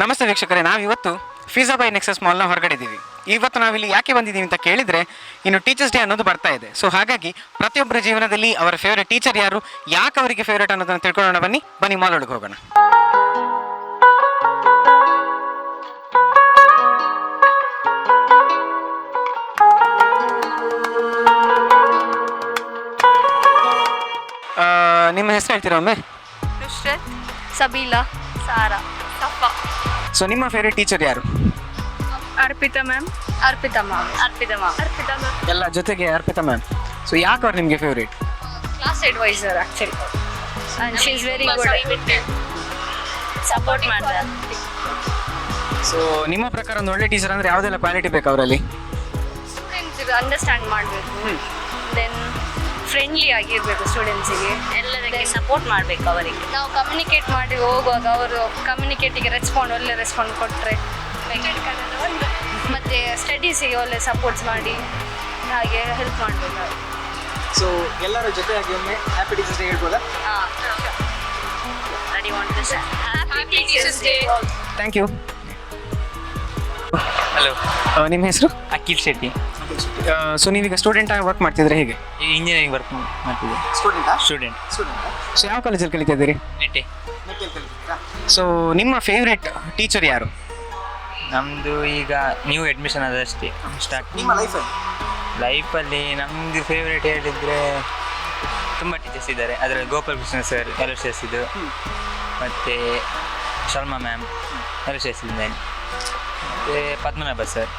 ನಮಸ್ತೆ ವೀಕ್ಷಕರೇ, ನಾವಿವತ್ತು ಫಿಜಾ ಬೈ ನೆಕ್ಸಸ್ ಮಾಲ್ನ ಹೊರಗಡೆ ಇದ್ದೀವಿ. ಇವತ್ತು ನಾವಿಲ್ಲಿ ಯಾಕೆ ಬಂದಿದ್ದೀವಿ ಅಂತ ಕೇಳಿದರೆ, ಇನ್ನು ಟೀಚರ್ಸ್ ಡೇ ಅನ್ನೋದು ಬರ್ತಾ ಇದೆ. ಸೊ ಹಾಗಾಗಿ ಪ್ರತಿಯೊಬ್ಬರ ಜೀವನದಲ್ಲಿ ಅವರ ಫೇವ್ರೇಟ್ ಟೀಚರ್ ಯಾರು, ಯಾಕೆ ಅವರಿಗೆ ಫೇವ್ರೇಟ್ ಅನ್ನೋದನ್ನು ತಿಳ್ಕೊಳ್ಳೋಣ. ಬನ್ನಿ ಮಾಲ್ ಒಳಗೆ ಹೋಗೋಣ. ನಿಮ್ಮ ಹೆಸರು ಹೇಳ್ತೀರಾ ಒಮ್ಮೆ? ನುಶ್ರತ್, ಸಬೀಲಾ, ಸಾರಾ, ಸಫಾ. ಸೊ ನಿಮ್ಮ ಫೇವ್ರೇಟ್ ಟೀಚರ್ ಯಾರು? Arpita ma'am. Arpita ma'am. Arpita ma'am. Arpita ma'am. ಎಲ್ಲ ಜೊತೆಗೆ ಅರ್ಪಿತಾ ಮ್ಯಾಮ್. ಸೊ ಯಾಕೆ ಅವ್ರು ನಿಮಗೆ favourite? Class adviser actually, and she is very good. Support ಮಾಡ್ತಾರೆ. ಸೊ ನಿಮ್ಮ ಪ್ರಕಾರ ಒಂದು ಒಳ್ಳೆ ಟೀಚರ್ ಅಂದರೆ ಯಾವುದೆಲ್ಲ ಕ್ವಾಲಿಟಿ ಬೇಕು ಅವರಲ್ಲಿ? ಸ್ಟೂಡೆಂಟ್ಸಿಗೆ ಅಂಡರ್ಸ್ಟ್ಯಾಂಡ್ ಮಾಡಬೇಕು, ದೆನ್ ಫ್ರೆಂಡ್ಲಿ ಆಗಿರಬೇಕು, ಸ್ಟೂಡೆಂಟ್ಸಿಗೆ ಎಲ್ಲರಿಗೆ ಸಪೋರ್ಟ್ ಮಾಡಬೇಕು. ಅವರಿಗೆ ನಾವು ಕಮ್ಯುನಿಕೇಟ್ ಮಾಡಿ ಹೋಗುವಾಗ ಅವರು ಕಮ್ಯುನಿಕೇಟಿಗೆ ಒಳ್ಳೆ ರೆಸ್ಪಾಂಡ್ ಕೊಟ್ಟರೆ, ಮತ್ತು ಸ್ಟಡೀಸಿಗೆ ಒಳ್ಳೆ ಸಪೋರ್ಟ್ಸ್ ಮಾಡಿ ಹಾಗೆ ಹೆಲ್ಪ್ ಮಾಡಬೇಕು. ಸೊ ಎಲ್ಲರ ಜೊತೆಯಾಗಿ ಒಮ್ಮೆ ಹ್ಯಾಪಿ ಟೀಚರ್ಸ್ ಡೇ ಹೇಳ್ಬೋದಾ? Ready want to say happy teachers day. Thank you. Hello, ನಿಮ್ಮ ಹೆಸರು? ಅಖಿಲ್ ಶೆಟ್ಟಿ. ಸೊ ನೀವೀಗ ಸ್ಟೂಡೆಂಟ್ ಆಗಿ ವರ್ಕ್ ಮಾಡ್ತಿದ್ರೆ ಹೇಗೆ? ಈ ಇಂಜಿನಿಯರಿಂಗ್ ವರ್ಕ್ ಮಾಡ್ತಿದ್ದೆ. ಸ್ಟೂಡೆಂಟ್. ಸೊ ಯಾವ ಕಾಲೇಜಲ್ಲಿ ಕಲಿತಾ ಇದ್ದೀರಿ? ನೆಟ್ಟೆ. ಸೊ ನಿಮ್ಮ ಫೇವ್ರೆಟ್ ಟೀಚರ್ ಯಾರು? ನಮ್ಮದು ಈಗ ನ್ಯೂ ಅಡ್ಮಿಷನ್ ಆದಷ್ಟೇ ಸ್ಟಾರ್ಟ್. ನಿಮ್ಮ ಲೈಫಲ್ಲಿ ನಮ್ಮದು ಫೇವ್ರೇಟ್ ಹೇಳಿದರೆ ತುಂಬ ಟೀಚರ್ಸ್ ಇದ್ದಾರೆ. ಅದರಲ್ಲಿ ಗೋಪಾಲ್ ಕೃಷ್ಣ ಸರ್ ಎಲೋಸಿಯಸ್ಸಿದ್ದು, ಮತ್ತು ಶರ್ಮಾ ಮ್ಯಾಮ್ ಎಲೋಸಿಯಸ್ಸಿದ್ದೇನೆ, ಮತ್ತು ಪದ್ಮನಾಭ ಸರ್.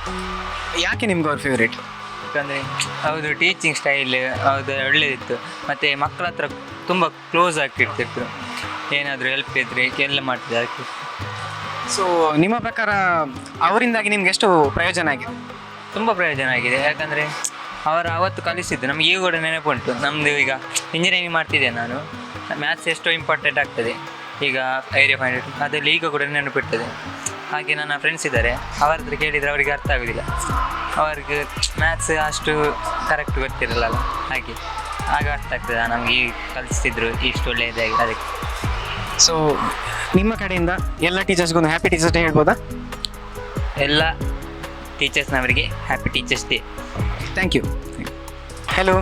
ಯಾಕೆ ನಿಮ್ಗೆ ಅವ್ರ ಫೇವ್ರೇಟ್? ಯಾಕಂದರೆ ಹೌದು, ಟೀಚಿಂಗ್ ಸ್ಟೈಲ್ ಹೌದು ಒಳ್ಳೆಯದಿತ್ತು, ಮತ್ತು ಮಕ್ಕಳ ಹತ್ರ ತುಂಬ ಕ್ಲೋಸ್ ಆಗಿರ್ತಿತ್ತು. ಏನಾದರೂ ಹೆಲ್ಪ್ ಇದ್ದರೆ ಎಲ್ಲ ಮಾಡ್ತಿದ್ದೆ ಅದಕ್ಕೆ. ಸೊ ನಿಮ್ಮ ಪ್ರಕಾರ ಅವರಿಂದಾಗಿ ನಿಮ್ಗೆ ಎಷ್ಟು ಪ್ರಯೋಜನ ಆಗಿದೆ? ತುಂಬ ಪ್ರಯೋಜನ ಆಗಿದೆ. ಯಾಕಂದರೆ ಅವರು ಅವತ್ತು ಕಲಿಸಿದ್ದು ನಮಗೆ ಈಗ ಕೂಡ ನೆನಪುಂಟು. ನಮ್ಮದು ಈಗ ಇಂಜಿನಿಯರಿಂಗ್ ಮಾಡ್ತಿದ್ದೆ ನಾನು, ಮ್ಯಾಥ್ಸ್ ಎಷ್ಟೋ ಇಂಪಾರ್ಟೆಂಟ್ ಆಗ್ತದೆ ಈಗ ಏರಿಯಾ ಪಾಯಿಂಟ್ ಅದರಲ್ಲಿ ಈಗ ಕೂಡ ನೆನಪಿರ್ತದೆ. ಹಾಗೆ ನನ್ನ ಫ್ರೆಂಡ್ಸ್ ಇದ್ದಾರೆ, ಅವರ ಹತ್ರ ಕೇಳಿದರೆ ಅವರಿಗೆ ಅರ್ಥ ಆಗೋದಿಲ್ಲ, ಅವ್ರಿಗೆ ಮ್ಯಾಥ್ಸ್ ಅಷ್ಟು ಕರೆಕ್ಟ್ ಗೊತ್ತಿರಲ್ಲ, ಹಾಗೆ ಆಗ ಅರ್ಥ ಆಗ್ತದೆ ನಮಗೆ ಈ ಕಲಿಸ್ತಿದ್ರು ಇಷ್ಟು ಒಳ್ಳೆಯದಾಗಿ ಅದಕ್ಕೆ. ಸೊ ನಿಮ್ಮ ಕಡೆಯಿಂದ ಎಲ್ಲ ಟೀಚರ್ಸ್ಗೊಂದು ಹ್ಯಾಪಿ ಟೀಚರ್ಸ್ ಡೇ ಹೇಳ್ಬೋದಾ? ಎಲ್ಲ ಟೀಚರ್ಸ್ನವರಿಗೆ happy teachers day. Thank you. Hello,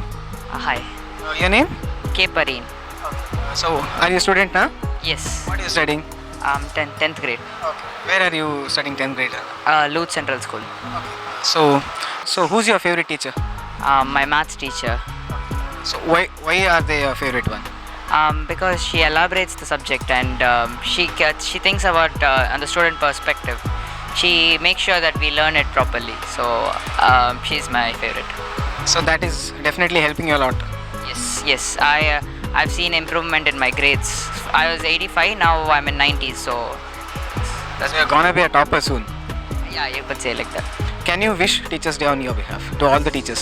Hi, your name? K. Pareen. So are you a student now? Yes, What are you studying? I'm 10th grade. Where are you studying 10th grade? Luth Central School. So who's your favorite teacher? My maths teacher. So why are they your favorite one? Because she elaborates the subject and she thinks about on the student perspective. She makes sure that we learn it properly. So she's my favorite. So that is definitely helping you a lot. Yes. I've seen improvement in my grades. I was 85, now I'm in 90s. So That's you're gonna be a topper soon. yeah, you could say like that. Can you wish Teachers Day on your behalf to all the teachers?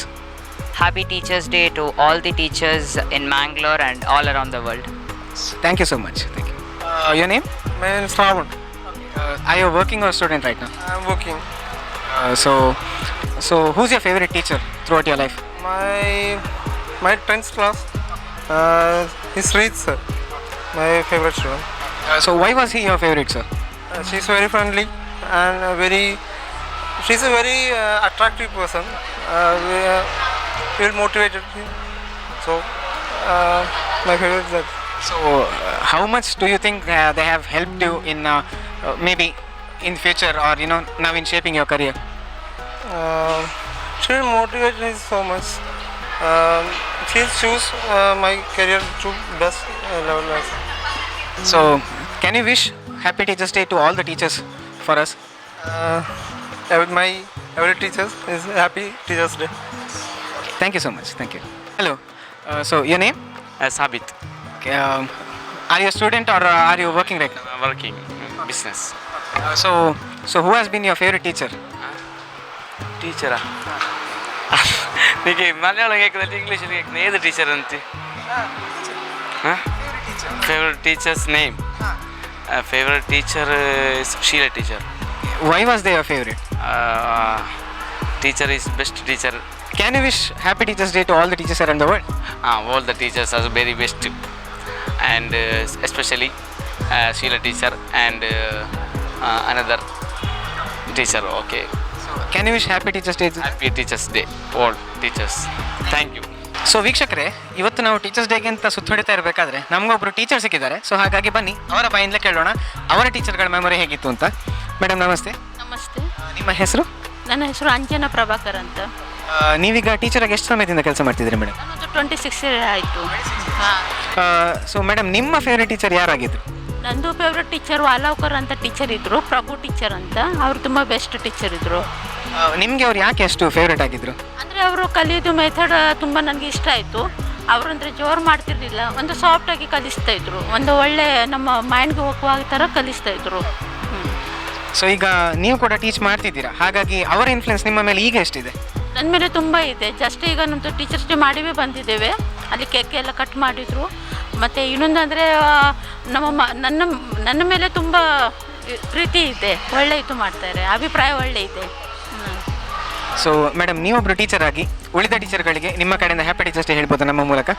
Happy Teachers Day to all the teachers in Mangalore and all around the world. Thank you so much. Thank you. Your name? My name is Ravon. Are you a working or a student right now? I am working. So who's your favorite teacher throughout your life? My 10th class is Reed sir, my favorite student. So why was he your favorite, sir? She's very friendly and she's a very attractive person. Feel motivated. So my favorite is that. So how much do you think they have helped you in maybe in future or now in shaping your career? She motivated me so much. She choose my career to best level. So can you wish Happy Teachers Day to all the teachers for us? My every teacher is happy Teachers Day. Thank you so much. Thank you. Hello. So your name? Sabit. Okay, are you a student or are you working right now? I'm working business. So who has been your favorite teacher? ಟೀಚರಾ? ನಿಮಗೆ ಮಲಯಾಳಂ ಕೇಳ್ಕುತ್ತೆ, ಇಂಗ್ಲೀಷಲ್ಲಿ ಕೇಳ್ಕುತ್ತೆ, ಏದು teacher ಅಂತೆ? Favourite teachers name? Favourite teacher is Sheela teacher. Why was they your favorite? Teacher is best teacher. Can you wish Happy Teachers Day to all the teachers around the world? All the teachers are very best, and especially Sheila teacher and another teacher. Okay. Can you wish happy teachers day? Happy Teachers Day, all teachers. Thank you. So ವೀಕ್ಷಕರೇ, ಇವತ್ತು ನಾವು teachers ಡೇಗೆ ಅಂತ ಸುತ್ತೊಡಿತಾ ಇರಬೇಕಾದ್ರೆ ನಮಗೊಬ್ಬರು teacher ಸಿಕ್ಕಿದ್ದಾರೆ. So ಹಾಗಾಗಿ ಬನ್ನಿ ಅವರ ಬಾಯಿಂದಲೇ ಕೇಳೋಣ ಅವರ ಟೀಚರ್ಗಳ ಮೆಮೊರಿ ಹೇಗಿತ್ತು ಅಂತ. ಮೇಡಮ್ ನಮಸ್ತೆ. ನಮಸ್ತೆ, ನಿಮ್ಮ ಹೆಸರು? ನನ್ನ ಹೆಸರು ಅಂಜನಾ ಪ್ರಭಾಕರ್ ಅಂತ. ನೀವೀಗ ಟೀಚರಾಗಿ ಎಷ್ಟು ಸಮಯದಿಂದ ಕೆಲಸ ಮಾಡ್ತಿದ್ದೀರಿ ಮೇಡಮ್? ನನ್ನದು 26 ಇಯರ್ ಆಯಿತು. ಹಾಂ, ಸೊ ಮೇಡಮ್, ನಿಮ್ಮ ಫೇವ್ರೆಟ್ ಟೀಚರ್ ಯಾರಾಗಿದ್ರು? ನಂದು ಫೇವ್ರೆಟ್ ಟೀಚರ್ ವಾಲಾವ್ಕರ್ ಅಂತ ಟೀಚರ್ ಇದ್ದರು, ಪ್ರಭು ಟೀಚರ್ ಅಂತ. ಅವರು ತುಂಬ ಬೆಸ್ಟ್ ಟೀಚರ್ ಇದ್ದರು. ನಿಮಗೆ ಅವ್ರು ಯಾಕೆ ಅಷ್ಟು ಫೇವ್ರೆಟ್ ಆಗಿದ್ರು? ಅಂದರೆ ಅವರು ಕಲಿಯೋದು ಮೆಥಡ್ ತುಂಬ ನನಗೆ ಇಷ್ಟ ಆಯಿತು. ಅವರಂದರೆ ಜೋರು ಮಾಡ್ತಿರ್ಲಿಲ್ಲ, ಒಂದು ಸಾಫ್ಟಾಗಿ ಕಲಿಸ್ತಾ ಇದ್ರು, ಒಂದು ಒಳ್ಳೆ ನಮ್ಮ ಮೈಂಡ್ಗೆ ಹೋಗುವ ಥರ ಕಲಿಸ್ತಾ ಇದ್ರು. ಸೊ ಈಗ ನೀವು ಕೂಡ ಟೀಚ್ ಮಾಡ್ತಿದ್ದೀರಾ, ಹಾಗಾಗಿ ಅವರ ಇನ್ಫ್ಲುಯೆನ್ಸ್ ನಿಮ್ಮ ಮೇಲೆ ಈಗ ಎಷ್ಟಿದೆ? ನನ್ನ ಮೇಲೆ ತುಂಬ ಇದೆ. ಜಸ್ಟ್ ಈಗ ನಮ್ಮದು ಟೀಚರ್ಸ್ ಡೇ ಮಾಡಿವೇ ಬಂದಿದ್ದೇವೆ, ಅಲ್ಲಿ ಕೇಕ್ ಎಲ್ಲ ಕಟ್ ಮಾಡಿದರು. ಮತ್ತು ಇನ್ನೊಂದಂದರೆ ನನ್ನ ಮೇಲೆ ತುಂಬ ಪ್ರೀತಿ ಇದೆ, ಒಳ್ಳೆ ಇದು ಮಾಡ್ತಾರೆ, ಅಭಿಪ್ರಾಯ ಒಳ್ಳೆ ಇದೆ. ಸೊ ಮೇಡಮ್, ನೀವೊಬ್ಬರು ಟೀಚರ್ ಆಗಿ ಉಳಿದ ಟೀಚರ್ಗಳಿಗೆ ನಿಮ್ಮ ಕಡೆಯಿಂದ ಹ್ಯಾಪಿ ಟೀಚರ್ಸ್ ಡೇ ಹೇಳ್ಬೋದು ನಮ್ಮ ಮೂಲಕ?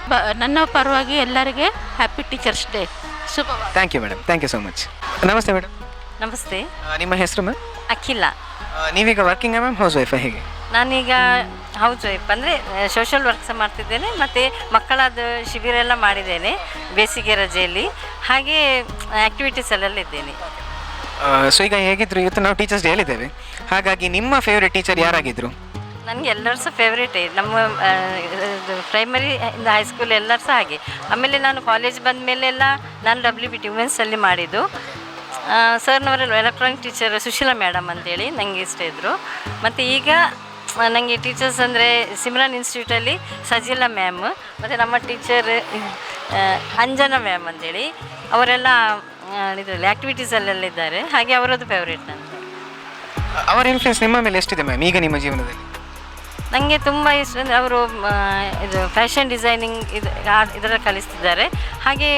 ನನ್ನ ಪರವಾಗಿ ಎಲ್ಲರಿಗೆ ಹ್ಯಾಪಿ ಟೀಚರ್ಸ್ ಡೇ ಶುಭವಾಗಲಿ. Thank you madam, thank you so much. Namaste madam. ನಮಸ್ತೆ, ನಿಮ್ಮ ಹೆಸರು ಮ್ಯಾಮ್? ಅಖಿಲ. ನೀವೀಗ ವರ್ಕಿಂಗ್ ಮ್ಯಾಮ್, ಹೌಸ್ ವೈಫಾ ಹೇಗೆ? ನಾನೀಗ ಹೌಸ್ ವೈಫ್, ಅಂದರೆ ಸೋಷಲ್ ವರ್ಕ್ಸ್ ಮಾಡ್ತಿದ್ದೇನೆ, ಮತ್ತು ಮಕ್ಕಳದ್ದು ಶಿಬಿರ ಎಲ್ಲ ಮಾಡಿದ್ದೇನೆ ಬೇಸಿಗೆ ರಜೆಯಲ್ಲಿ, ಹಾಗೆ ಆ್ಯಕ್ಟಿವಿಟೀಸಲ್ಲೆಲ್ಲ ಇದ್ದೇನೆ. ಸೊ ಈಗ ಹೇಗಿದ್ರು ಇವತ್ತು ನಾವು ಟೀಚರ್ಸ್ ಡೇ ಹೇಳಿದ್ದೇವೆ, ಹಾಗಾಗಿ ನಿಮ್ಮ ಫೇವ್ರೆಟ್ ಟೀಚರ್ ಯಾರಾಗಿದ್ರು? ನನಗೆ ಎಲ್ಲರೂ ಸಹ ಫೇವ್ರೇಟೇ, ನಮ್ಮ ಪ್ರೈಮರಿ ಇಂದ ಹೈಸ್ಕೂಲ್ ಎಲ್ಲರೂ ಸಹ ಹಾಗೆ. ಆಮೇಲೆ ನಾನು ಕಾಲೇಜ್ ಬಂದ ಮೇಲೆಲ್ಲ ನಾನು WBT ವುಮೆನ್ಸಲ್ಲಿ ಮಾಡಿದ್ದು. ಸರ್ನವರ ಎಲೆಕ್ಟ್ರಾನಿಕ್ ಟೀಚರ್ ಸುಶೀಲಾ ಮೇಡಮ್ ಅಂತೇಳಿ ನನಗೆ ಇಷ್ಟ ಇದ್ದರು. ಮತ್ತು ಈಗ ನನಗೆ ಟೀಚರ್ಸ್ ಅಂದರೆ ಸಿಮ್ರನ್ ಇನ್ಸ್ಟಿಟ್ಯೂಟಲ್ಲಿ ಸಜಿಲಾ ಮ್ಯಾಮ್, ಮತ್ತು ನಮ್ಮ ಟೀಚರ್ ಅಂಜನಾ ಮ್ಯಾಮ್ ಅಂತೇಳಿ, ಅವರೆಲ್ಲ ಇದರಲ್ಲಿ ಆ್ಯಕ್ಟಿವಿಟೀಸಲ್ಲೆಲ್ಲ ಇದ್ದಾರೆ, ಹಾಗೆ ಅವರದ್ದು ಫೇವ್ರೇಟ್ ನನಗೆ. ಅವರ ಇನ್ಫ್ಲುಯೆನ್ಸ್ ನಿಮ್ಮ ಮೇಲೆ ಎಷ್ಟಿದೆ ಮ್ಯಾಮ್ ಈಗ ನಿಮ್ಮ ಜೀವನದಲ್ಲಿ? ನನಗೆ ತುಂಬ ಇಷ್ಟ ಅಂದರೆ ಅವರು ಇದು ಫ್ಯಾಷನ್ ಡಿಸೈನಿಂಗ್ ಇದರಲ್ಲಿ ಕಲಿಸ್ತಿದ್ದಾರೆ. ಹಾಗೆ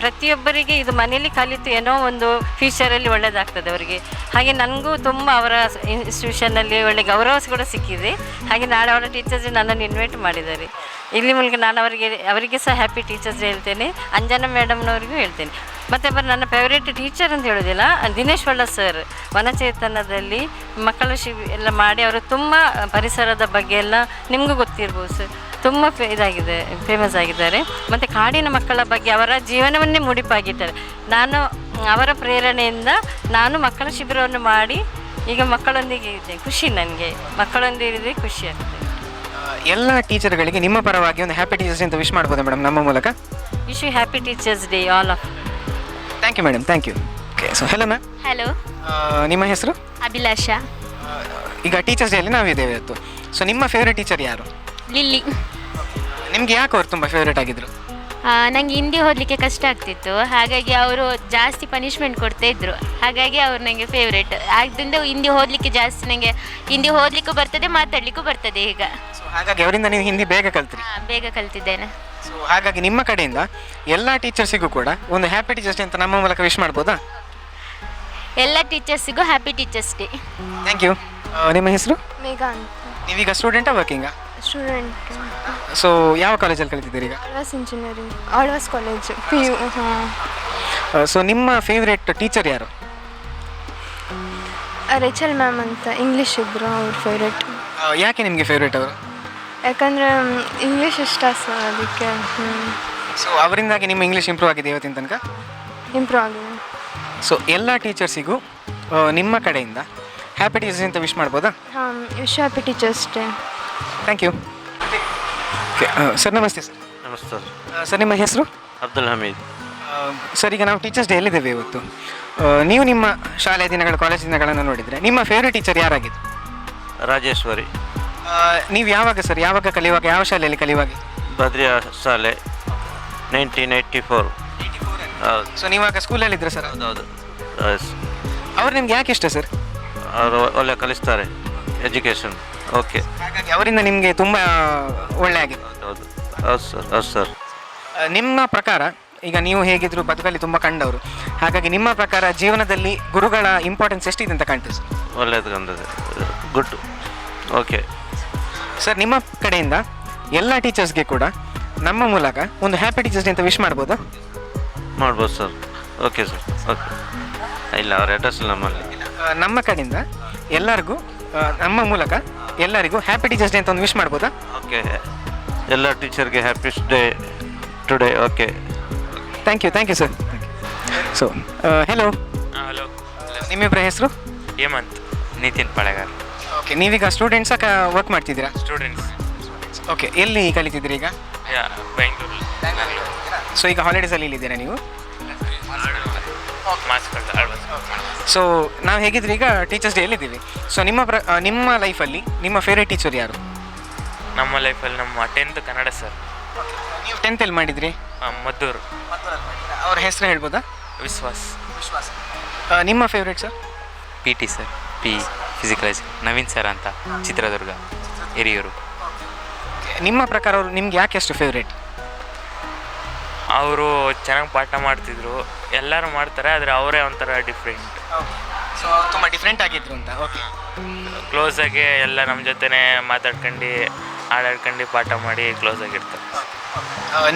ಪ್ರತಿಯೊಬ್ಬರಿಗೆ ಇದು ಮನೆಯಲ್ಲಿ ಕಲಿತು ಏನೋ ಒಂದು ಫ್ಯೂಚರಲ್ಲಿ ಒಳ್ಳೆಯದಾಗ್ತದೆ ಅವರಿಗೆ. ಹಾಗೆ ನನಗೂ ತುಂಬ ಅವರ ಇನ್ಸ್ಟಿಟ್ಯೂಷನಲ್ಲಿ ಒಳ್ಳೆ ಗೌರವ ಕೂಡ ಸಿಕ್ಕಿದೆ. ಹಾಗೆ ನಾಳೆ ಅವರ ಟೀಚರ್ಸ್ ನನ್ನನ್ನು ಇನ್ವೈಟ್ ಮಾಡಿದ್ದಾರೆ. ಇಲ್ಲಿ ಮೂಲಕ ನಾನು ಅವರಿಗೆ ಸಹ ಹ್ಯಾಪಿ ಟೀಚರ್ಸ್ ಡೇ ಹೇಳ್ತೇನೆ, ಅಂಜನಾ ಮೇಡಮ್ನವರಿಗೂ ಹೇಳ್ತೇನೆ. ಮತ್ತು ನನ್ನ ಫೇವ್ರೇಟ್ ಟೀಚರ್ ಅಂತ ಹೇಳೋದಿಲ್ಲ, ದಿನೇಶ್ ಒಳ್ಳ ಸರ್ ವನಚೇತನದಲ್ಲಿ ಮಕ್ಕಳ ಎಲ್ಲ ಮಾಡಿ ಅವರು ತುಂಬ ಪರಿಸರದ ಬಗ್ಗೆ ಎಲ್ಲ ನಿಮಗೂ ಗೊತ್ತಿರ್ಬೋದು ಸರ್, ತುಂಬ ಇದಾಗಿದೆ, ಫೇಮಸ್ ಆಗಿದ್ದಾರೆ. ಮತ್ತು ಕಾಡಿನ ಮಕ್ಕಳ ಬಗ್ಗೆ ಅವರ ಜೀವನವನ್ನೇ ಮುಡಿಪಾಗಿದ್ದಾರೆ. ನಾನು ಅವರ ಪ್ರೇರಣೆಯಿಂದ ನಾನು ಮಕ್ಕಳ ಶಿಬಿರವನ್ನು ಮಾಡಿ ಈಗ ಮಕ್ಕಳೊಂದಿಗೆ ಇದ್ದೆ. ಖುಷಿ ನನಗೆ, ಮಕ್ಕಳೊಂದಿಗೆ ಖುಷಿ ಆಗ್ತದೆ. ಎಲ್ಲ ಟೀಚರ್ಗಳಿಗೆ ನಿಮ್ಮ ಪರವಾಗಿ ಒಂದು ಹ್ಯಾಪಿ ಟೀಚರ್ಸ್ ಅಂತ ವಿಶ್ ಮಾಡ್ಬೋದಾ ಮೇಡಮ್ ನಮ್ಮ ಮೂಲಕ? Wish you happy teachers day all of. Thank you madam, thank you. Okay, so hello ma'am. Hello, ನಿಮ್ಮ ಹೆಸರು? ಅಭಿಲಾಷಾ. ಈಗ ಟೀಚರ್ಸ್ ಡೇ ಅಲ್ಲಿ ನಾವಿದ್ದೇವೆ ಇವತ್ತು. ಸೊ ನಿಮ್ಮ ಫೇವ್ರೆಟ್ ಟೀಚರ್ ಯಾರು? ಲಿಲ್ಲಿ. ನಿಮಗೆ ಯಾಕೆ ಅವ್ರು ತುಂಬ ಫೇವ್ರೇಟ್ ಆಗಿದ್ರು? ನನಗೆ ಹಿಂದಿ ಓದಲಿಕ್ಕೆ ಕಷ್ಟ ಆಗ್ತಿತ್ತು, ಹಾಗಾಗಿ ಅವರು ಜಾಸ್ತಿ ಪನಿಷ್ಮೆಂಟ್ ಕೊಡ್ತಾ ಇದ್ರು, ಹಾಗಾಗಿ ಅವ್ರು ನನಗೆ ಫೇವ್ರೇಟ್. ಆದ್ದರಿಂದ ಹಿಂದಿ ಓದಲಿಕ್ಕೆ ಜಾಸ್ತಿ ನನಗೆ ಹಿಂದಿ ಓದಲಿಕ್ಕೂ ಬರ್ತದೆ, ಮಾತಾಡಲಿಕ್ಕೂ ಬರ್ತದೆ ಈಗ. ಸೊ ಹಾಗಾಗಿ ಅವರಿಂದ ನೀವು ಹಿಂದಿ ಬೇಗ ಕಲ್ತ್ರಿ? ಬೇಗ ಕಲ್ತಿದ್ದೇನೆ. ಸೊ ಹಾಗಾಗಿ ನಿಮ್ಮ ಕಡೆಯಿಂದ ಎಲ್ಲ ಟೀಚರ್ಸಿಗೂ ಕೂಡ ಒಂದು ಹ್ಯಾಪಿ ಟೀಚರ್ಸ್ ಡೇ ಅಂತ ನಮ್ಮ ಮೂಲಕ ವಿಶ್ ಮಾಡ್ಬೋದಾ? ಎಲ್ಲ ಟೀಚರ್ಸಿಗೂ happy teachers day. Thank you. ನಿಮ್ಮ ಹೆಸರು? ಮೇಘ ಅಂತ. ನೀವೀಗ ಸ್ಟೂಡೆಂಟಾ ವರ್ಕಿಂಗಾ? ಸ್ಟೂಡೆಂಟ್. ಸೊ ಯಾವ ಕಾಲೇಜಲ್ಲಿ ಕಲಿತಿದ್ದೀರಿ ಈಗ? Alva's engineering, Alva's college, PU. ಹಾಂ. ಸೊ ನಿಮ್ಮ ಫೇವ್ರೇಟ್ ಟೀಚರ್ ಯಾರು? ರೇಚಲ್ ಮ್ಯಾಮ್ ಅಂತ ಇಂಗ್ಲೀಷ್ ಇದ್ದರು, ಅವ್ರ ಫೇವ್ರೇಟ್. ಯಾಕೆ ನಿಮಗೆ ಫೇವ್ರೇಟ್ ಅವರು? ಯಾಕಂದರೆ ಇಂಗ್ಲೀಷ್ ಇಷ್ಟ ಸರ್, ಅದಕ್ಕೆ. ಸೊ ಅವರಿಂದಾಗಿ ನಿಮ್ಮ ಇಂಗ್ಲೀಷ್ ಇಂಪ್ರೂವ್ ಆಗಿದೆ ಇವತ್ತಿನ ತನಕ? ಇಂಪ್ರೂವ್ ಆಗಿದೆ. ಸೊ ಎಲ್ಲ ಟೀಚರ್ಸಿಗೂ ನಿಮ್ಮ ಕಡೆಯಿಂದ ಹ್ಯಾಪಿ ಟೀಚರ್ಸ್ ಅಂತ ವಿಶ್ ಮಾಡ್ಬೋದಾ? ಹಾಂ, wish happy teachers day. Thank you. Sir namaste sir. Namaste sir, ನಿಮ್ಮ ಹೆಸರು? ಅಬ್ದುಲ್ ಹಮೀದ್. ಸರ್, ಈಗ ನಾವು ಟೀಚರ್ಸ್ ಡೇ ಎಲ್ಲಿದ್ದೇವೆ ಇವತ್ತು. ನೀವು ನಿಮ್ಮ ಶಾಲೆಯ ದಿನಗಳು, ಕಾಲೇಜ್ ದಿನಗಳನ್ನು ನೋಡಿದರೆ ನಿಮ್ಮ ಫೇವ್ರೇಟ್ ಟೀಚರ್ ಯಾರಾಗಿತ್ತು? ರಾಜೇಶ್ವರಿ. ನೀವು ಯಾವಾಗ ಸರ್, ಯಾವಾಗ ಕಲಿಯುವಾಗ, ಯಾವ ಶಾಲೆಯಲ್ಲಿ ಕಲಿಯುವಾಗ? ಬದ್ರಿಯಾ ಶಾಲೆ, 1984. ಹೌದು. ಸೊ ನೀವಾಗ ಸ್ಕೂಲಲ್ಲಿದ್ದರೆ ಸರ್? ಹೌದೌದು. ಅವ್ರು ನಿಮ್ಗೆ ಯಾಕೆ ಇಷ್ಟ ಸರ್? ಅವರು ಒಳ್ಳೆ ಕಲಿಸ್ತಾರೆ, ಎಜುಕೇಷನ್. ಓಕೆ, ಹಾಗಾಗಿ ಅವರಿಂದ ನಿಮಗೆ ತುಂಬ ಒಳ್ಳೆ ಆಗಿದೆ. ಹೌದು ಹೌದು ಸರ್, ಹೌದು ಸರ್. ನಿಮ್ಮ ಪ್ರಕಾರ ಈಗ ನೀವು ಹೇಗಿದ್ರು ಬದುಕಲ್ಲಿ ತುಂಬ ಕಂಡವರು, ಹಾಗಾಗಿ ನಿಮ್ಮ ಪ್ರಕಾರ ಜೀವನದಲ್ಲಿ ಗುರುಗಳ ಇಂಪಾರ್ಟೆನ್ಸ್ ಎಷ್ಟಿದೆ ಅಂತ ಕಾಣ್ತದೆ ಸರ್? ಒಳ್ಳೆಯದು ಕಂಡಿದೆ, ಗುಡ್. ಓಕೆ ಸರ್, ನಿಮ್ಮ ಕಡೆಯಿಂದ ಎಲ್ಲ ಟೀಚರ್ಸ್ಗೆ ಕೂಡ ನಮ್ಮ ಮೂಲಕ ಒಂದು ಹ್ಯಾಪಿ ಟೀಚರ್ಸ್ ಡೇ ಅಂತ ವಿಶ್ ಮಾಡ್ಬೋದಾ? ಮಾಡ್ಬೋದು ಸರ್. Okay sir, okay. ಇಲ್ಲ, ಅವ್ರ ಅಡ್ರೆಸ್ ನಮ್ಮಲ್ಲಿ. ನಮ್ಮ ಕಡೆಯಿಂದ ಎಲ್ಲರಿಗೂ ನಮ್ಮ ಮೂಲಕ ಎಲ್ಲರಿಗೂ ಹ್ಯಾಪಿ ಟೀಚರ್ಸ್ ಡೇ ಅಂತ ಒಂದು ವಿಶ್ ಮಾಡ್ಬೋದಾ? ಓಕೆ, ಎಲ್ಲ ಟೀಚರ್ಗೆ happy day today. Okay, thank you sir. So hello, hello. ನಿಮ್ಮಿಬ್ಬರ ಹೆಸರು? ಹೇಮಂತ್, ನಿತಿನ್ ಪಳೆಗಾರ್. ಓಕೆ, ನೀವೀಗ ಸ್ಟೂಡೆಂಟ್ಸ ವರ್ಕ್ ಮಾಡ್ತಿದ್ದೀರಾ? ಸ್ಟೂಡೆಂಟ್ಸ್. ಓಕೆ, ಎಲ್ಲಿ ಕಲಿತಿದ್ದೀರಿ ಈಗ? ಬೆಂಗಳೂರು. ಸೊ ಈಗ ಹಾಲಿಡೇಸಲ್ಲಿ ಇಲ್ಲಿದ್ದೀರಾ ನೀವು? ಸೊ ನಾವು ಹೇಗಿದ್ರೆ ಈಗ ಟೀಚರ್ಸ್ ಡೇ ಎಲ್ಲಿದ್ದೀವಿ. ಸೊ ನಿಮ್ಮ ಲೈಫಲ್ಲಿ ನಿಮ್ಮ ಫೇವ್ರೇಟ್ ಟೀಚರ್ ಯಾರು? ನಮ್ಮ ಲೈಫಲ್ಲಿ ನಮ್ಮ 10th ಕನ್ನಡ ಸರ್. ನೀವು 10th ಎಲ್ಲಿ ಮಾಡಿದ್ರಿ? ಮದ್ದೂರು. ಅವ್ರ ಹೆಸರು ಹೇಳ್ಬೋದಾ? ವಿಶ್ವಾಸ್. ನಿಮ್ಮ favourite sir? P T sir, P physical Naveen sir ಅಂತ, ಚಿತ್ರದುರ್ಗ, ಹಿರಿಯೂರು. ನಿಮ್ಮ ಪ್ರಕಾರ ಅವರು ನಿಮ್ಗೆ ಯಾಕೆ ಅಷ್ಟು ಫೇವ್ರೇಟ್? ಅವರು ಚೆನ್ನಾಗಿ ಪಾಠ ಮಾಡ್ತಿದ್ರು. ಎಲ್ಲರೂ ಮಾಡ್ತಾರೆ, ಆದರೆ ಅವರೇ ಒಂಥರ ಡಿಫ್ರೆಂಟ್. ಸೊ ತುಂಬ ಡಿಫ್ರೆಂಟ್ ಆಗಿದ್ರು ಅಂತ. ಓಕೆ, ಕ್ಲೋಸಾಗಿ ಎಲ್ಲ ನಮ್ಮ ಜೊತೆನೇ ಮಾತಾಡ್ಕೊಂಡು ಆಡಾಡ್ಕೊಂಡು ಪಾಠ ಮಾಡಿ ಕ್ಲೋಸ್ ಆಗಿರ್ತಾರೆ.